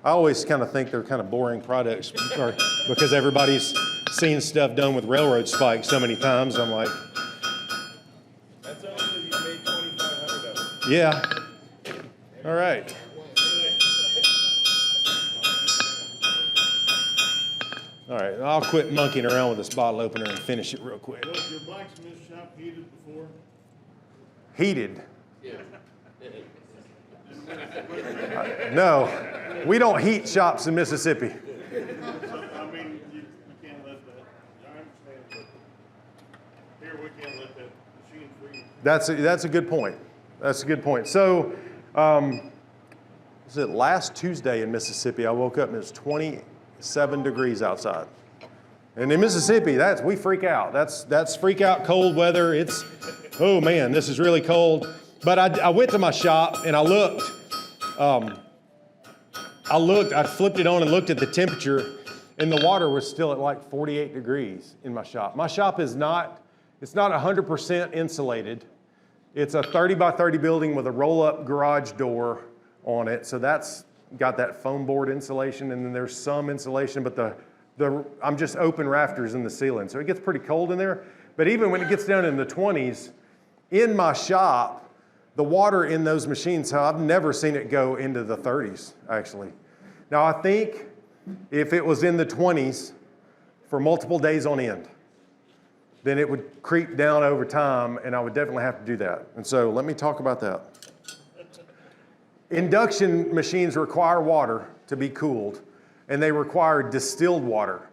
I always kind of think they're kind of boring products because everybody's seen stuff done with railroad spikes so many times. I'm like, That's only because you made 2,500 of them. yeah. All right. All right, I'll quit monkeying around with this bottle opener and finish it real quick. Was your blacksmith shop heated before? Heated? No, we don't heat shops in Mississippi. I mean, you can't let that, I understand, but here we can't let that machine freeze. That's a good point. That's a good point. So, was it last Tuesday in Mississippi? I woke up and it was 27 degrees outside. And in Mississippi, we freak out. That's freak out cold weather. It's, oh man, this is really cold. But I went to my shop and I looked. I flipped it on and looked at the temperature, and the water was still at like 48 degrees in my shop. My shop it's not 100% insulated. It's a 30 by 30 building with a roll-up garage door on it. So that's got that foam board insulation, and then there's some insulation, but I'm just open rafters in the ceiling. So it gets pretty cold in there. But even when it gets down in the 20s, in my shop, the water in those machines, I've never seen it go into the 30s, actually. Now, I think if it was in the 20s for multiple days on end, then it would creep down over time, and I would definitely have to do that. And so let me talk about that. Induction machines require water to be cooled, and they require distilled water.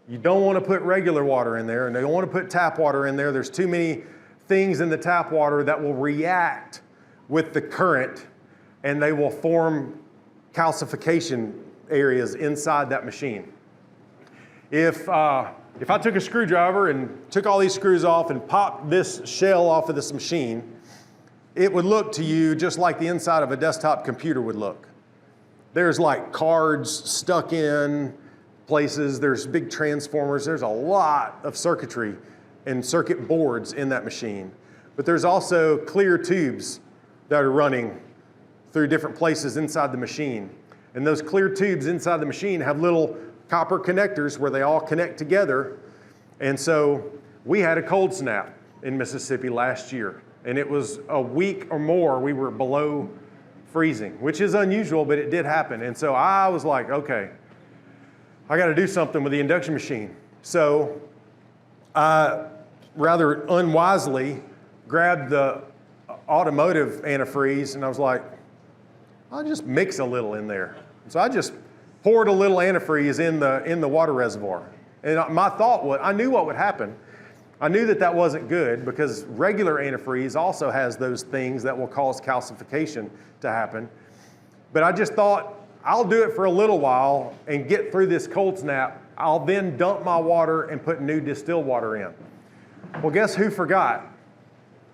You don't want to put regular water in there, and they don't want to put tap water in there. There's too many things in the tap water that will react with the current, and they will form calcification areas inside that machine. If I took a screwdriver and took all these screws off and popped this shell off of this machine, it would look to you just like the inside of a desktop computer would look. There's like cards stuck in places, there's big transformers, there's a lot of circuitry and circuit boards in that machine. But there's also clear tubes that are running through different places inside the machine. And those clear tubes inside the machine have little copper connectors where they all connect together. And so we had a cold snap in Mississippi last year. And it was a week or more we were below freezing, which is unusual, but it did happen. And so I was like, okay, I got to do something with the induction machine. So I rather unwisely grabbed the automotive antifreeze, and I was like, I'll just mix a little in there. So I just poured a little antifreeze in the water reservoir. And my thought was, I knew what would happen. I knew that that wasn't good because regular antifreeze also has those things that will cause calcification to happen. But I just thought, I'll do it for a little while and get through this cold snap. I'll then dump my water and put new distilled water in. Well, guess who forgot?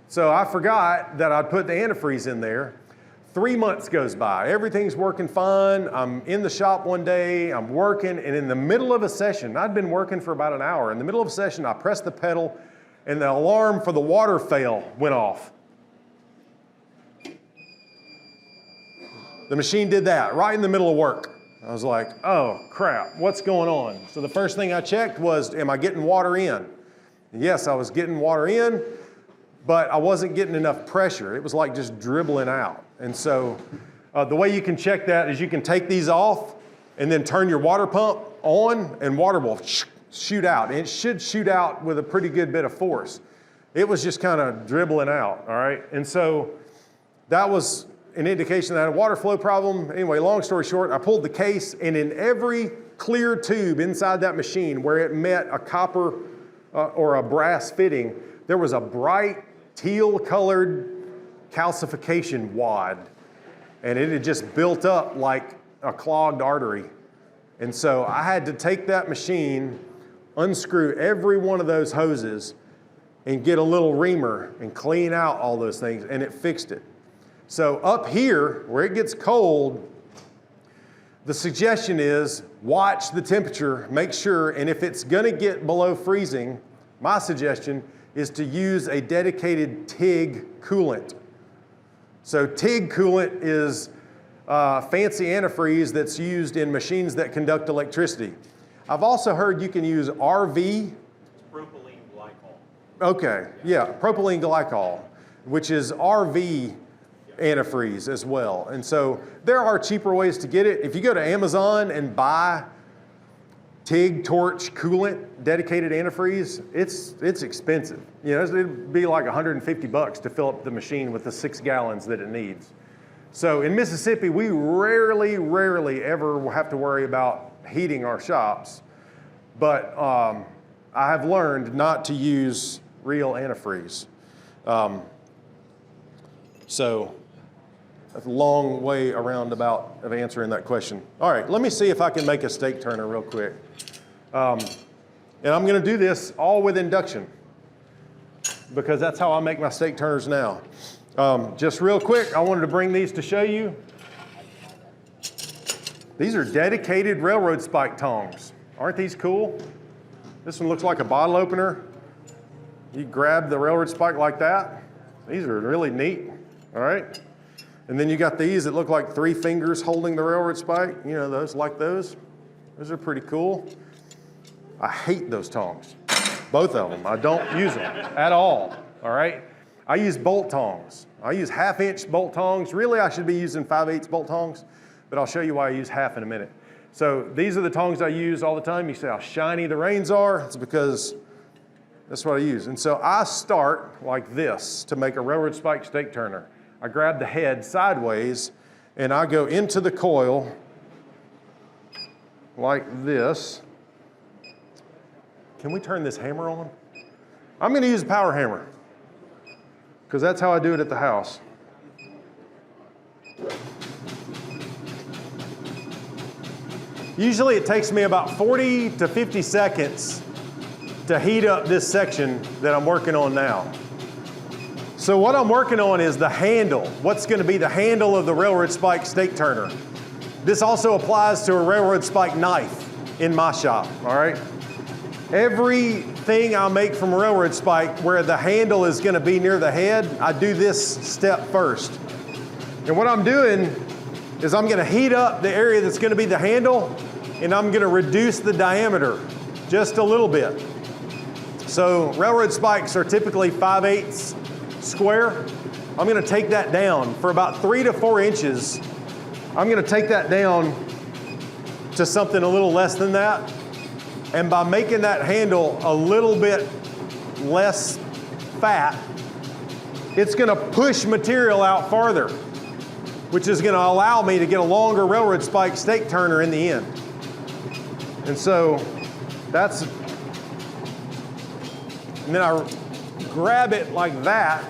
So I forgot that I'd put the antifreeze in there. 3 months goes by. Everything's working fine. I'm in the shop one day. I'm working. And in the middle of a session, I'd been working for about an hour. In the middle of a session, I pressed the pedal, and the alarm for the water fail went off. The machine did that right in the middle of work. I was like, oh, crap, what's going on? So the first thing I checked was, am I getting water in? And yes, I was getting water in, but I wasn't getting enough pressure. It was like just dribbling out. And so the way you can check that is you can take these off and then turn your water pump on, and water will shoot out. And it should shoot out with a pretty good bit of force. It was just kind of dribbling out, all right? And so that was an indication that I had a water flow problem. Anyway, long story short, I pulled the case, and in every clear tube inside that machine where it met a copper or a brass fitting, there was a bright teal-colored calcification wad, and it had just built up like a clogged artery. And so I had to take that machine, unscrew every one of those hoses, and get a little reamer and clean out all those things, and it fixed it. So up here, where it gets cold, the suggestion is watch the temperature, make sure, and if it's gonna get below freezing, my suggestion is to use a dedicated TIG coolant. So TIG coolant is fancy antifreeze that's used in machines that conduct electricity. I've also heard you can use RV. Propylene glycol. Okay, yeah, propylene glycol, which is RV antifreeze as well. And so there are cheaper ways to get it. If you go to Amazon and buy TIG torch coolant dedicated antifreeze, it's expensive. You know, it'd be like $150 to fill up the machine with the 6 gallons that it needs. So in Mississippi, we rarely ever have to worry about heating our shops. But I have learned not to use real antifreeze. So that's a long way around about of answering that question. All right, let me see if I can make a steak turner real quick. And I'm going to do this all with induction because that's how I make my steak turners now. Just real quick, I wanted to bring these to show you. These are dedicated railroad spike tongs. Aren't these cool? This one looks like a bottle opener. You grab the railroad spike like that. These are really neat, all right? And then you got these that look like 3 fingers holding the railroad spike. You know, those like those. Those are pretty cool. I hate those tongs, both of them. I don't use them at all, right? I use bolt tongs. I use 1/2-inch bolt tongs. Really, I should be using 5/8 bolt tongs, but I'll show you why I use half in a minute. So these are the tongs I use all the time. You see how shiny the reins are? It's because That's what I use. And so I start like this to make a railroad spike stake turner. I grab the head sideways and I go into the coil like this. Can we turn this hammer on? I'm going to use a power hammer because that's how I do it at the house. Usually it takes me about 40 to 50 seconds to heat up this section that I'm working on now. So what I'm working on is the handle. What's going to be the handle of the railroad spike stake turner. This also applies to a railroad spike knife in my shop, all right? Everything I make from a railroad spike where the handle is going to be near the head, I do this step first. And what I'm doing is I'm going to heat up the area that's going to be the handle, and I'm going to reduce the diameter just a little bit. So railroad spikes are typically 5/8 square. I'm going to take that down for about 3 to 4 inches. I'm going to take that down to something a little less than that. And by making that handle a little bit less fat, it's going to push material out farther, which is going to allow me to get a longer railroad spike stake turner in the end. And so that's, and then I grab it like that.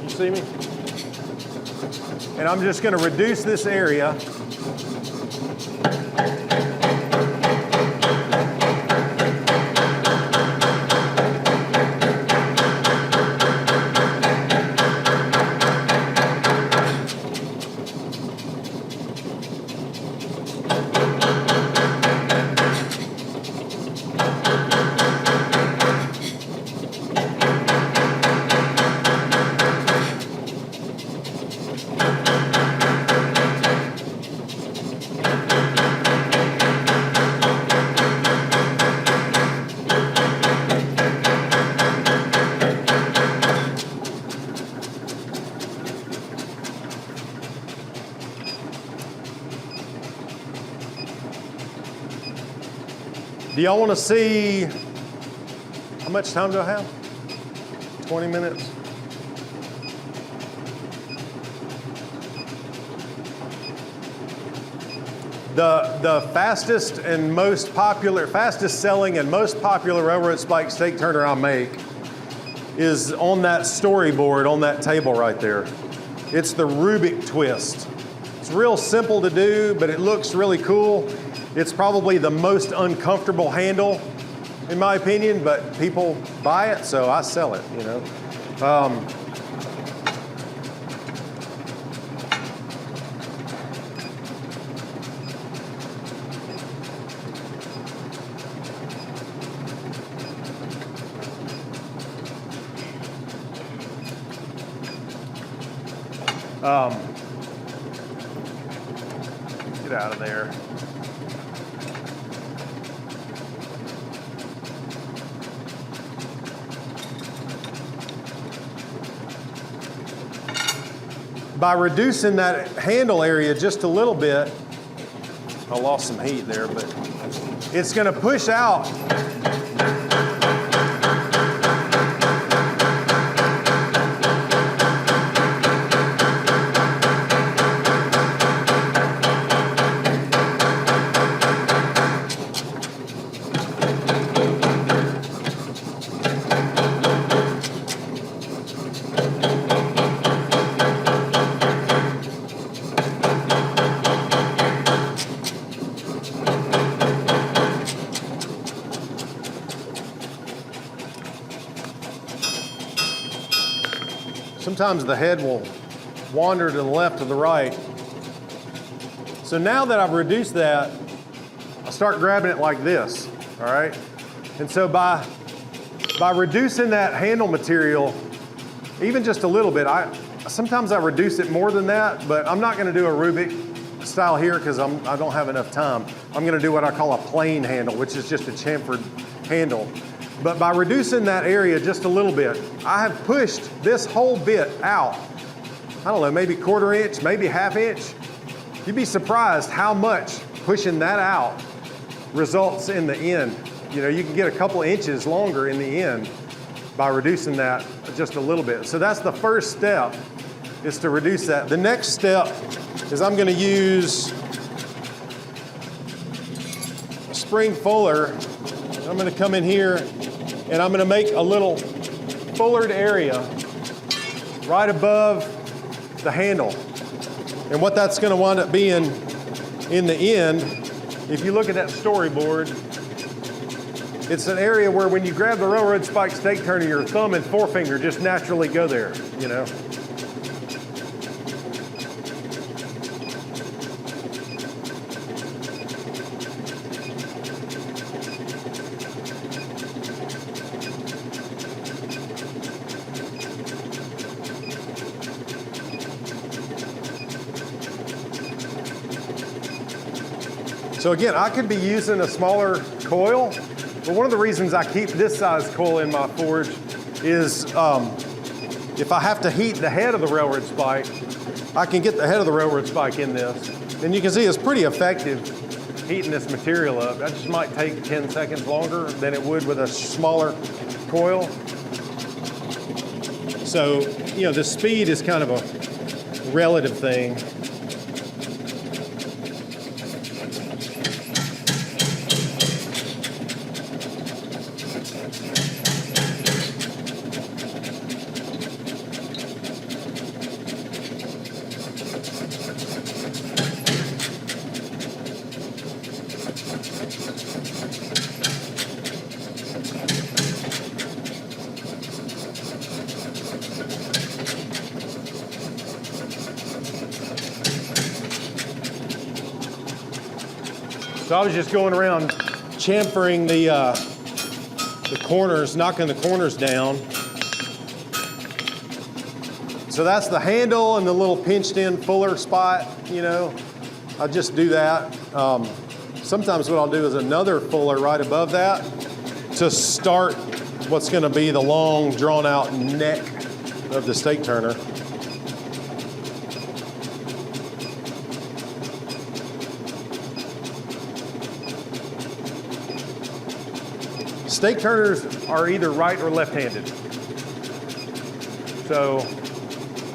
You see me? And I'm just going to reduce this area. Do y'all want to see, how much time do I have? 20 minutes? The fastest and most popular, fastest selling and most popular railroad spike stake turner I make is on that storyboard on that table right there. It's the Rubik twist. It's real simple to do, but it looks really cool. It's probably the most uncomfortable handle, in my opinion, but people buy it, so I sell it, you know. Get out of there. By reducing that handle area just a little bit, I lost some heat there, but it's going to push out. Sometimes the head will wander to the left or the right. So now that I've reduced that, I start grabbing it like this, all right? And so by reducing that handle material, even just a little bit, sometimes I reduce it more than that, but I'm not gonna do a Rubik style here because I don't have enough time. I'm gonna do what I call a plain handle, which is just a chamfered handle. But by reducing that area just a little bit, I have pushed this whole bit out. I don't know, maybe 1/4 inch, maybe 1/2 inch. You'd be surprised how much pushing that out results in the end. You know, you can get a couple inches longer in the end by reducing that just a little bit. So that's the first step, is to reduce that. The next step is I'm going to use a spring fuller. I'm going to come in here and I'm going to make a little fullered area right above the handle. And what that's going to wind up being in the end, if you look at that storyboard, it's an area where when you grab the railroad spike stake turner, your thumb and forefinger just naturally go there, you know. So again, I could be using a smaller coil, but one of the reasons I keep this size coil in my forge is if I have to heat the head of the railroad spike, I can get the head of the railroad spike in this. And you can see it's pretty effective heating this material up. That just might take 10 seconds longer than it would with a smaller coil. So, you know, the speed is kind of a relative thing. So I was just going around chamfering the corners, knocking the corners down. So that's the handle and the little pinched in fuller spot, you know. I just do that. Sometimes what I'll do is another fuller right above that to start what's going to be the long drawn out neck of the stake turner. Stake turners are either right or left-handed. So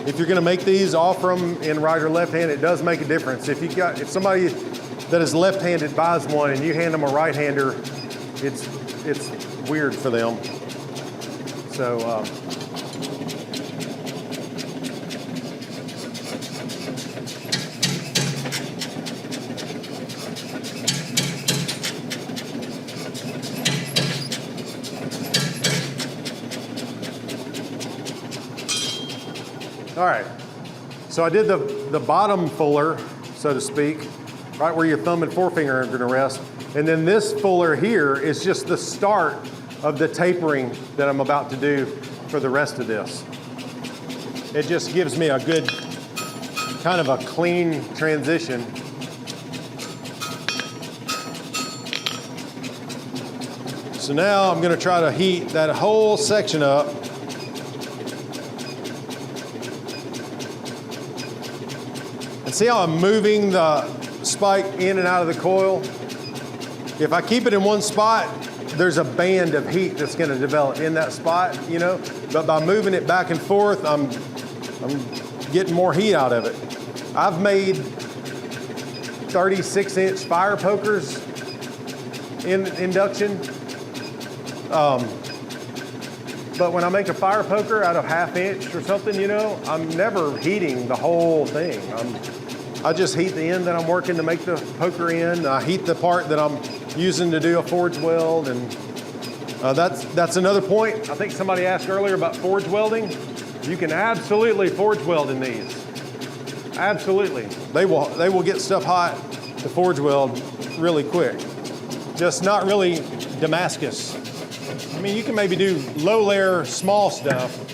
if you're going to make these, offer them in right or left-hand. It does make a difference. If somebody that is left-handed buys one and you hand them a right-hander, it's weird for them. So all right, so I did the bottom fuller, so to speak, right where your thumb and forefinger are gonna rest. And then this fuller here is just the start of the tapering that I'm about to do for the rest of this. It just gives me a good, kind of a clean transition. So now I'm gonna try to heat that whole section up. See how I'm moving the spike in and out of the coil? If I keep it in one spot, there's a band of heat that's going to develop in that spot, you know? But by moving it back and forth, I'm getting more heat out of it. I've made 36-inch fire pokers in Induction. But when I make a fire poker out of 1/2 inch or something, you know, I'm never heating the whole thing. I just heat the end that I'm working to make the poker in. I heat the part that I'm using to do a forge weld, and that's another point. I think somebody asked earlier about forge welding. You can absolutely forge weld in these. Absolutely. They will get stuff hot to forge weld really quick. Just not really Damascus. I mean, you can maybe do low layer, small stuff.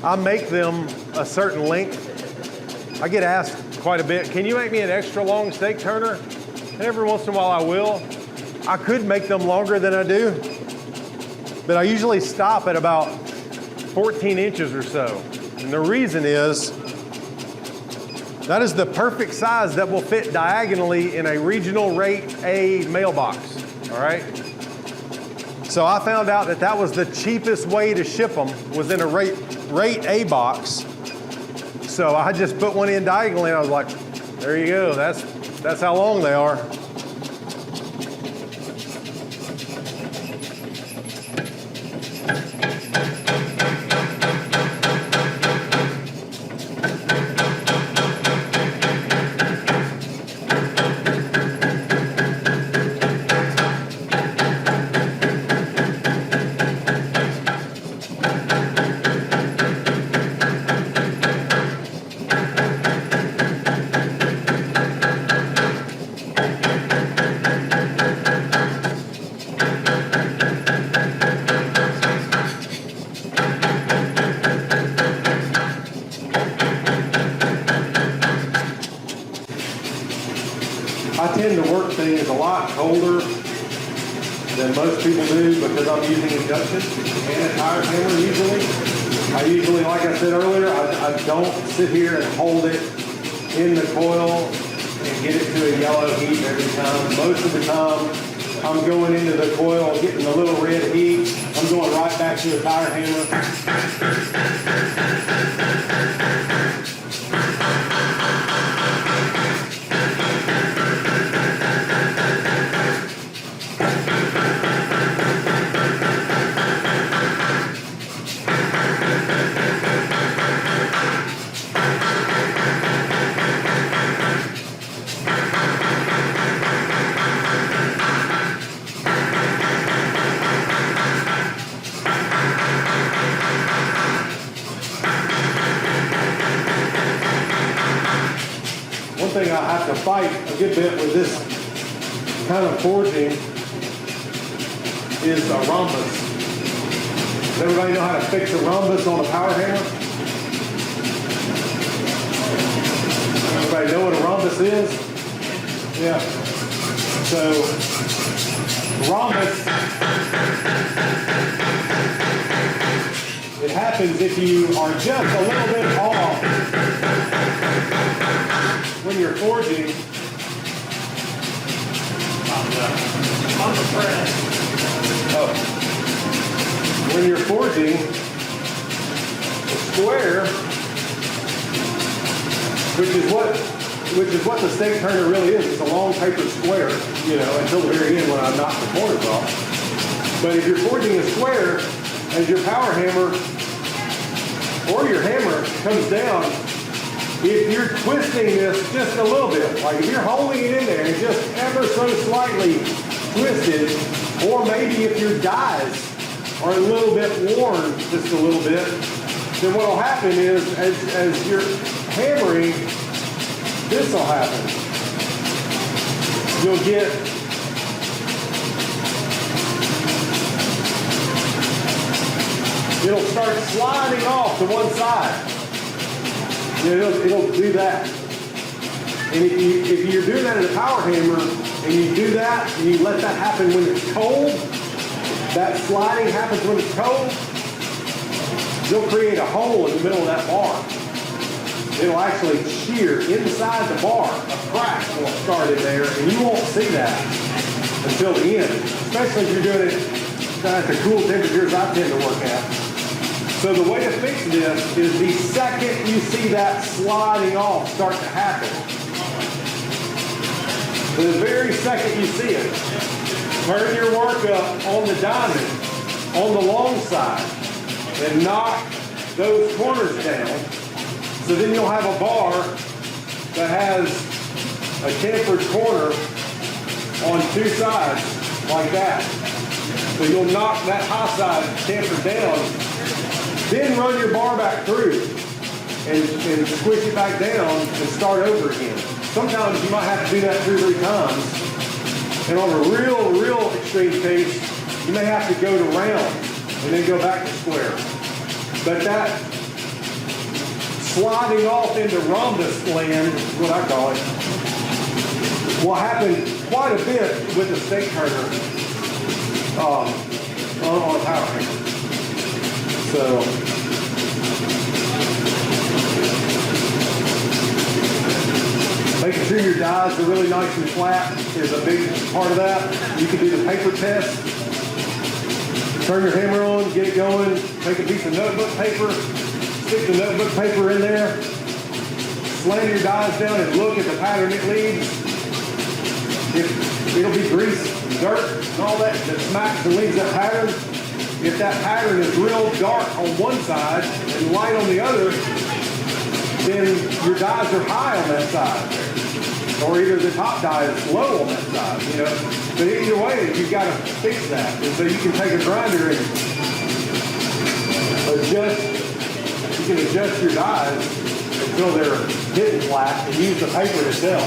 I make them a certain length. I get asked quite a bit, can you make me an extra long steak turner? And every once in a while I will. I could make them longer than I do, but I usually stop at about 14 inches or so. And the reason is, that is the perfect size that will fit diagonally in a regional rate A mailbox, all right? So I found out that that was the cheapest way to ship them, was in a rate A box. So I just put one in diagonally and I was like, there you go, that's how long they are. I tend to work things a lot colder than most people do because I'm using induction and a tire hammer usually. I usually, like I said earlier, I don't sit here and hold it in the coil and get it to a yellow heat every time. Most of the time, I'm going into the coil, getting the little red heat. I'm going right back to the tire hammer. One thing I have to fight a good bit with this kind of forging is a rhombus. Does everybody know how to fix a rhombus on a power hammer? Everybody know what a rhombus is? Yeah. So, rhombus, it happens if you are just a little bit off when you're forging On the press. when you're forging a square, which is what the steak turner really is. It's a long paper square, until the very end when I knock the corners off. But if you're forging a square, as your power hammer or your hammer comes down, if you're twisting this just a little bit, like if you're holding it in there and just ever so slightly twisted, or maybe if your dies are a little bit worn just a little bit, then what will happen is as you're hammering, this will happen. You'll get it'll start sliding off to one side. It'll do that. And if you're doing that in a power hammer, and you do that, and you let that happen when it's cold, that sliding happens when it's cold, you'll create a hole in the middle of that bar. It'll actually shear inside the bar. A crack will start in there, and you won't see that until the end, especially if you're doing it at the cool temperatures I tend to work at. So the way to fix this is the second you see that sliding off start to happen, the very second you see it, turn your work up on the diamond, on the long side, and knock those corners down. So then you'll have a bar that has a chamfered corner on two sides, like that. So you'll knock that high side chamfered down, then run your bar back through and squish it back down and start over again. Sometimes you might have to do that 2 or 3 times. And on a real extreme case, you may have to go to round and then go back to square. But sliding off into rhombus land, is what I call it, will happen quite a bit with the stake turner on a power hammer. So, making sure your dies are really nice and flat is a big part of that. You can do the paper test. Turn your hammer on, get it going, take a piece of notebook paper, stick the notebook paper in there, slam your dies down and look at the pattern it leaves. It'll be grease, dirt, and all that smacks and leaves that pattern. If that pattern is real dark on one side and light on the other, then your dies are high on that side. Or either the top die is low on that side, you know. But either way, you've got to fix that. And so you can take a grinder and you can adjust your dies until they're hitting flat and use the paper to sell.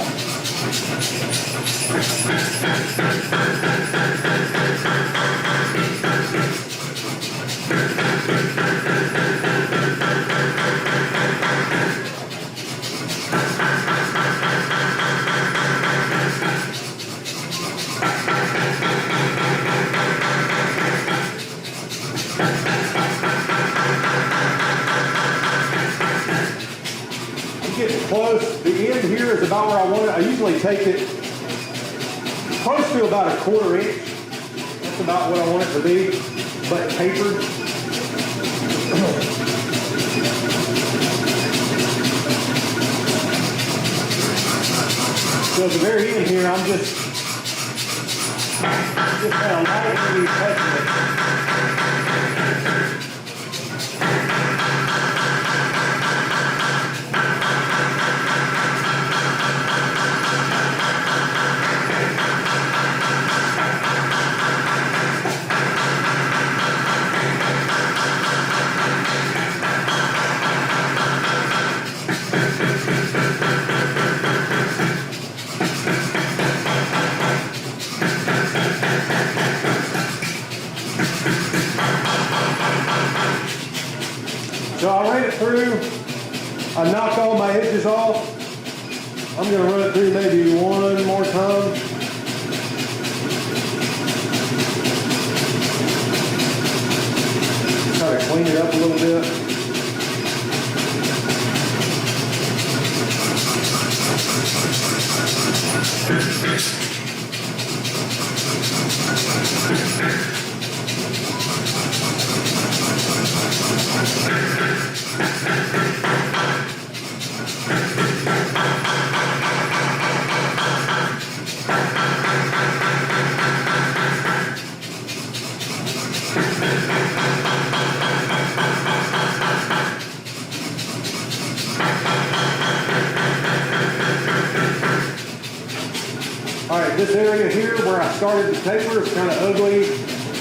Getting close. The end here is about where I want it. I usually take it close to about a 1/4 inch. That's about what I want it to be, but tapered. So at the very end here, I'm just kind of lightly touching it. So I ran it through, I knocked all my edges off. I'm going to run it through maybe one more time. Try to clean it up a little bit. All right, this area here where I started the taper is kind of ugly.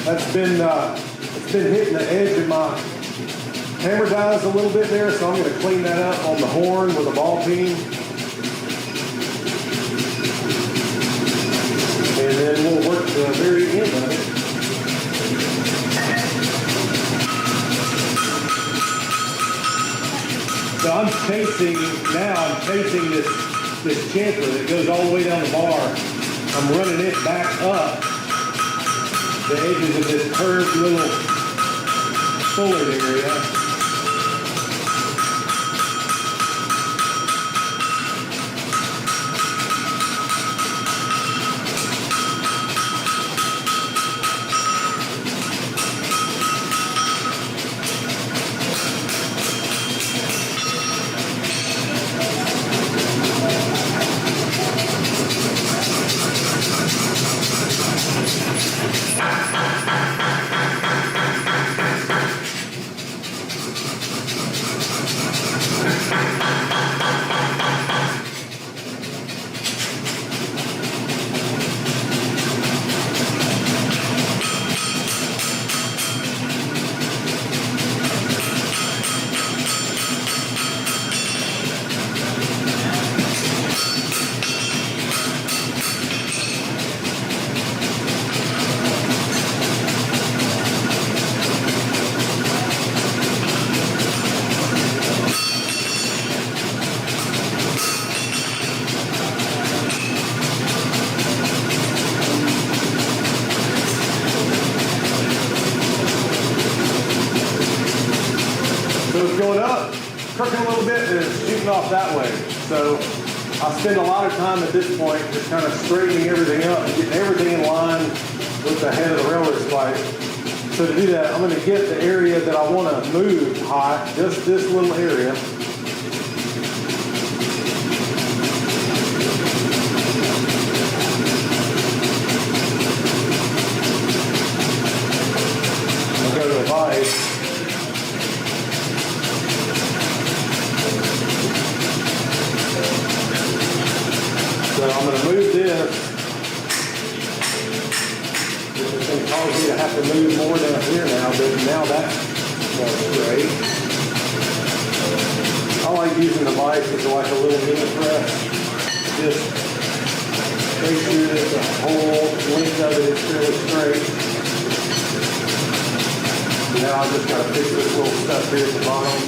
That's been it's been hitting the edge of my hammer dies a little bit there, so I'm going to clean that up on the horn with a ball peen. And then we'll work to the very end of it. So I'm chasing this chamfer that goes all the way down the bar. I'm running it back up the edges of this curved little forward area. it's going up, crooking a little bit, and it's shooting off that way. So I spend a lot of time at this point just kind of straightening everything up and getting everything in line with the head of the railroad spike. So to do that, I'm going to get the area that I want to move hot, just this little area. I'll go to the vise. So I'm going to move this. This is going to cause me to have to move more down here now, but now that's great. I like using the vise as like a little mini press. Just make sure that the whole length of it is fairly straight. Now I just got to fix this little stuff here at the bottom.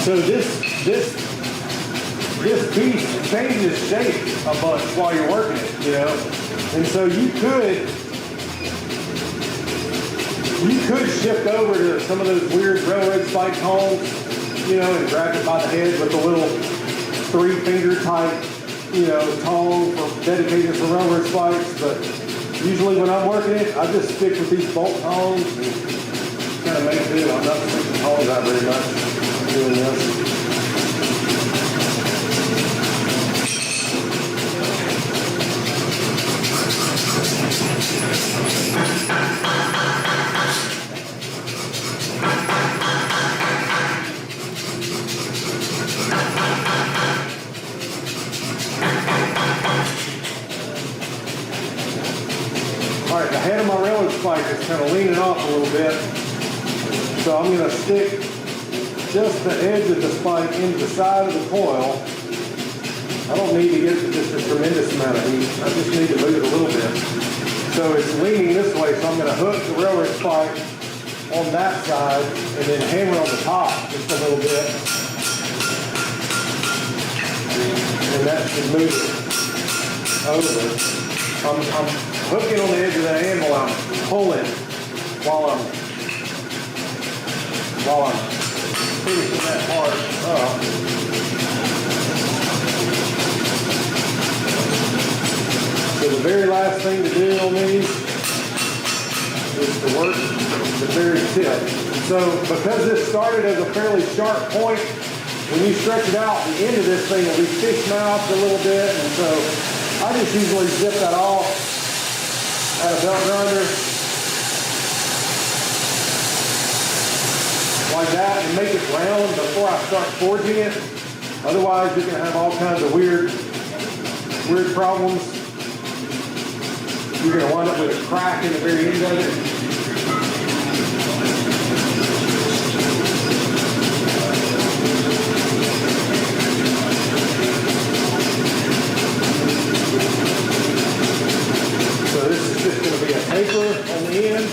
So this piece changes shape a bunch while you're working it, you know. And so you could shift over to some of those weird railroad spike holes, you know, and grab it by the head with a little 3-finger type, you know, tong for dedicated for railroad spikes. But usually when I'm working it, I just stick with these bolt tongs and kind of make do. I'm not sticking tongs out very much doing this. All right, the head of my railroad spike is kind of leaning off a little bit, so I'm going to stick just the edge of the spike into the side of the coil. I don't need to get just a tremendous amount of heat. I just need to move it a little bit. So it's leaning this way, so I'm going to hook the railroad spike on that side and then hammer on the top just a little bit. And that should move it over. I'm hooking on the edge of the anvil. I'm pulling while I'm finishing that part up. So the very last thing to do on these is to work the very tip. So because this started as a fairly sharp point, when you stretch it out, the end of this thing will be fish-mouthed a little bit, and so I just usually zip that off at a belt grinder like that and make it round before I start forging it. Otherwise, you're going to have all kinds of weird problems. You're going to wind up with a crack in the very end of it. So this is just going to be a taper on the end.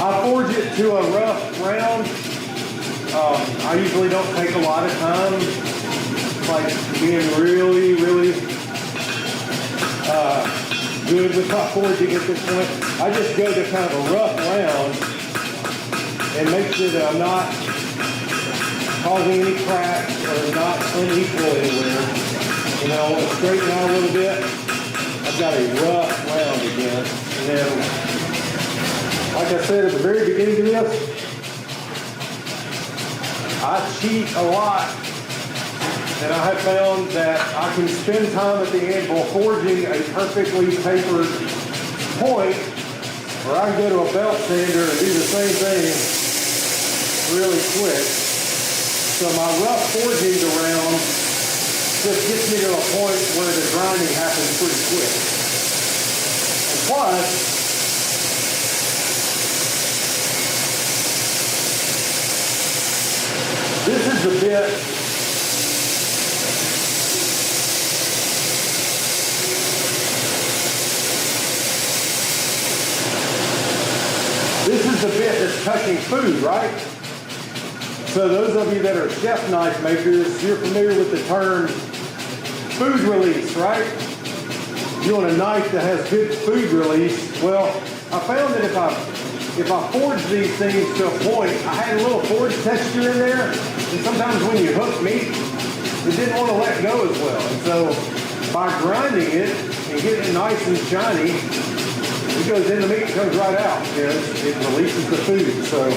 I forge it to a rough round. I usually don't take a lot of time. It's like being really good with top forging at this point. I just go to kind of a rough round and make sure that I'm not causing any cracks or not unequal anywhere. You know, I want to straighten out a little bit. I've got a rough round again. And then, like I said at the very beginning of this, I cheat a lot. And I have found that I can spend time at the anvil forging a perfectly tapered point, or I can go to a belt sander and do the same thing really quick. So my rough forging around just gets me to a point where the grinding happens pretty quick. And plus, this is the bit that's touching food, right? So those of you that are chef knife makers, you're familiar with the term food release, right? You want a knife that has good food release. Well, I found that if I forge these things to a point, I had a little forge texture in there, and sometimes when you hook meat, it didn't want to let go as well. And so by grinding it and getting it nice and shiny, it goes in the meat and comes right out. You know, it releases the food. So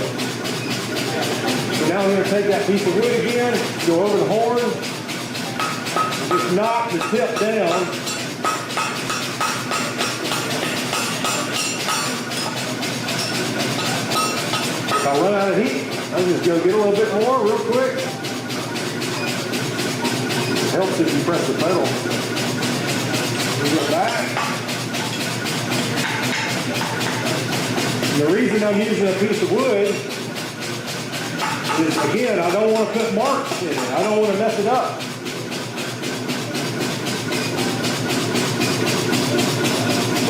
now I'm going to take that piece of wood again, go over the horn, just knock the tip down. If I run out of heat, I'll just go get a little bit more real quick. It helps if you press the pedal. We go back. And the reason I'm using a piece of wood is, again, I don't want to put marks in it. I don't want to mess it up.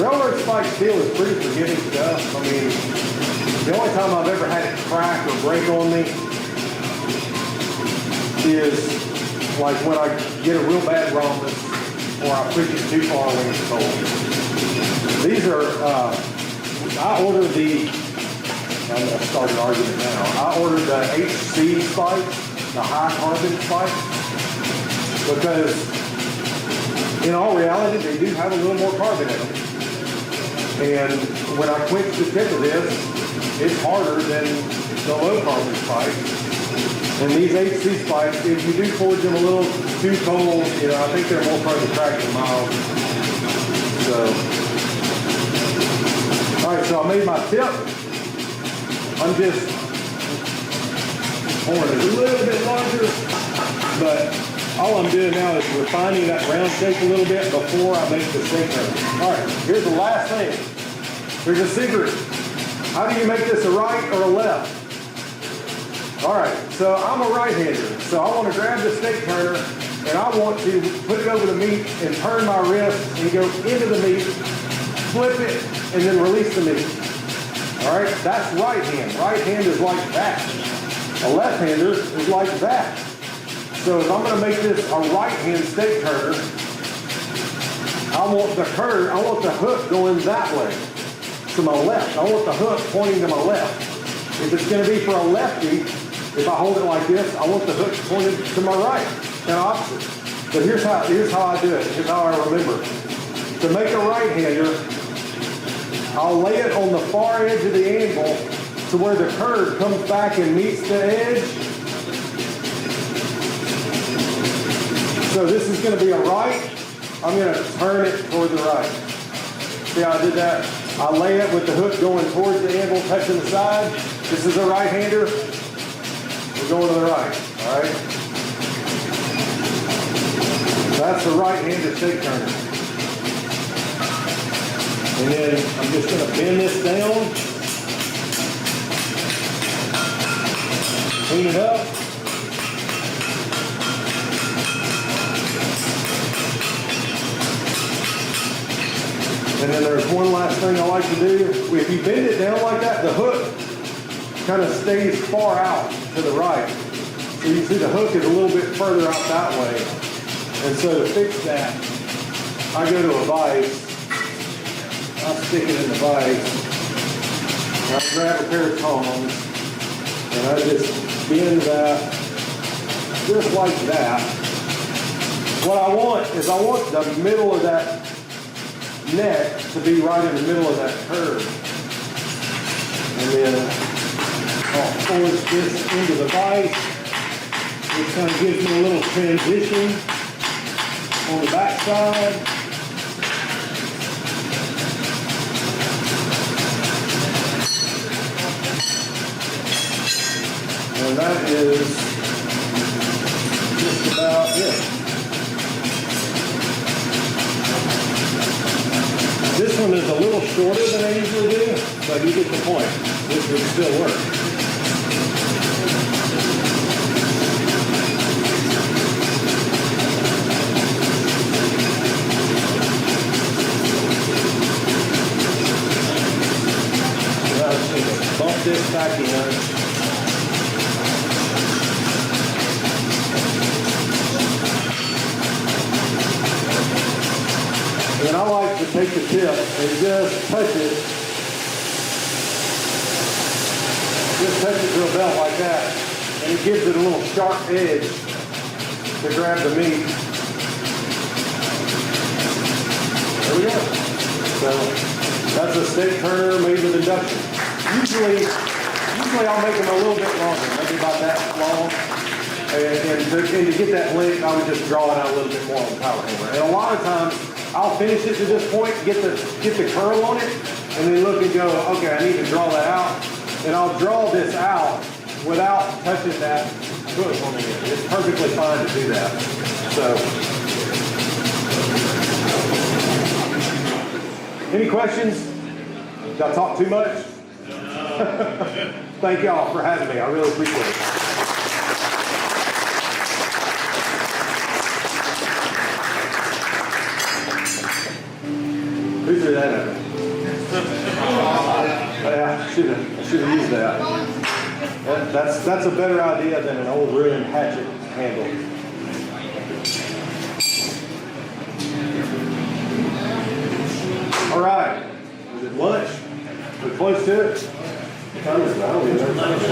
Railroad spike steel is pretty forgiving stuff. I mean, the only time I've ever had it crack or break on me is like when I get a real bad rhombus or I push it too far when it's cold. These are, I ordered I'm going to start an argument now. I ordered the HC spikes, the high carbon spikes, because in all reality, they do have a little more carbon in them. And when I quench the tip of this, it's harder than the low carbon spikes. And these HC spikes, if you do forge them a little too cold, you know, I think they're more prone to crack than mild. All right, so I made my tip. I'm just pouring it a little bit larger, but all I'm doing now is refining that round shape a little bit before I make the steak turn. All right, here's the last thing. There's a secret. How do you make this a right or a left? All right, so I'm a right-hander, so I want to grab the steak turner and I want to put it over the meat and turn my wrist and go into the meat, flip it, and then release the meat. All right, that's right hand. Right hand is like that. A left hander is like that. So if I'm going to make this a right hand steak turner, I want the hook going that way to my left. I want the hook pointing to my left. If it's going to be for a lefty, if I hold it like this, I want the hook pointed to my right, and opposite. But here's how I do it. Here's how I remember. To make a right-hander, I'll lay it on the far edge of the anvil to where the curve comes back and meets the edge. So this is going to be a right. I'm going to turn it toward the right. See how I did that? I lay it with the hook going towards the anvil, touching the side. This is a right-hander. We're going to the right, all right? That's the right-handed steak turner. And then I'm just going to bend this down, clean it up. And then there's one last thing I like to do. If you bend it down like that, the hook kind of stays far out to the right. So you see the hook is a little bit further out that way. And so to fix that, I go to a vise I stick it in the vise. I grab a pair of tongs and I just bend that just like that. What I want is I want the middle of that neck to be right in the middle of that curve. And then I'll force this into the vise, which kind of gives me a little transition on the back side. And that is just about it. This one is a little shorter than I usually do, but you get the point. This would still work. Now I'm just going to bump this back in. And I like to take the tip and just touch it. Just touch it to a belt like that. And it gives it a little sharp edge to grab the meat. There we go. So that's a steak turner made with induction. Usually I'll make them a little bit longer, maybe about that long. And to get that length, I would just draw it out a little bit more on the power hammer. And a lot of times, I'll finish it to this point, get the curl on it, and then look and go, okay, I need to draw that out. And I'll draw this out without touching that foot on it. It's perfectly fine to do that. So, any questions? Did I talk too much? Thank y'all for having me. I really appreciate it. Who threw that at me? Yeah, I should have used that. That's a better idea than an old ruined hatchet handle. All right. Is it lunch? We're close to it. What time is it? I don't even know.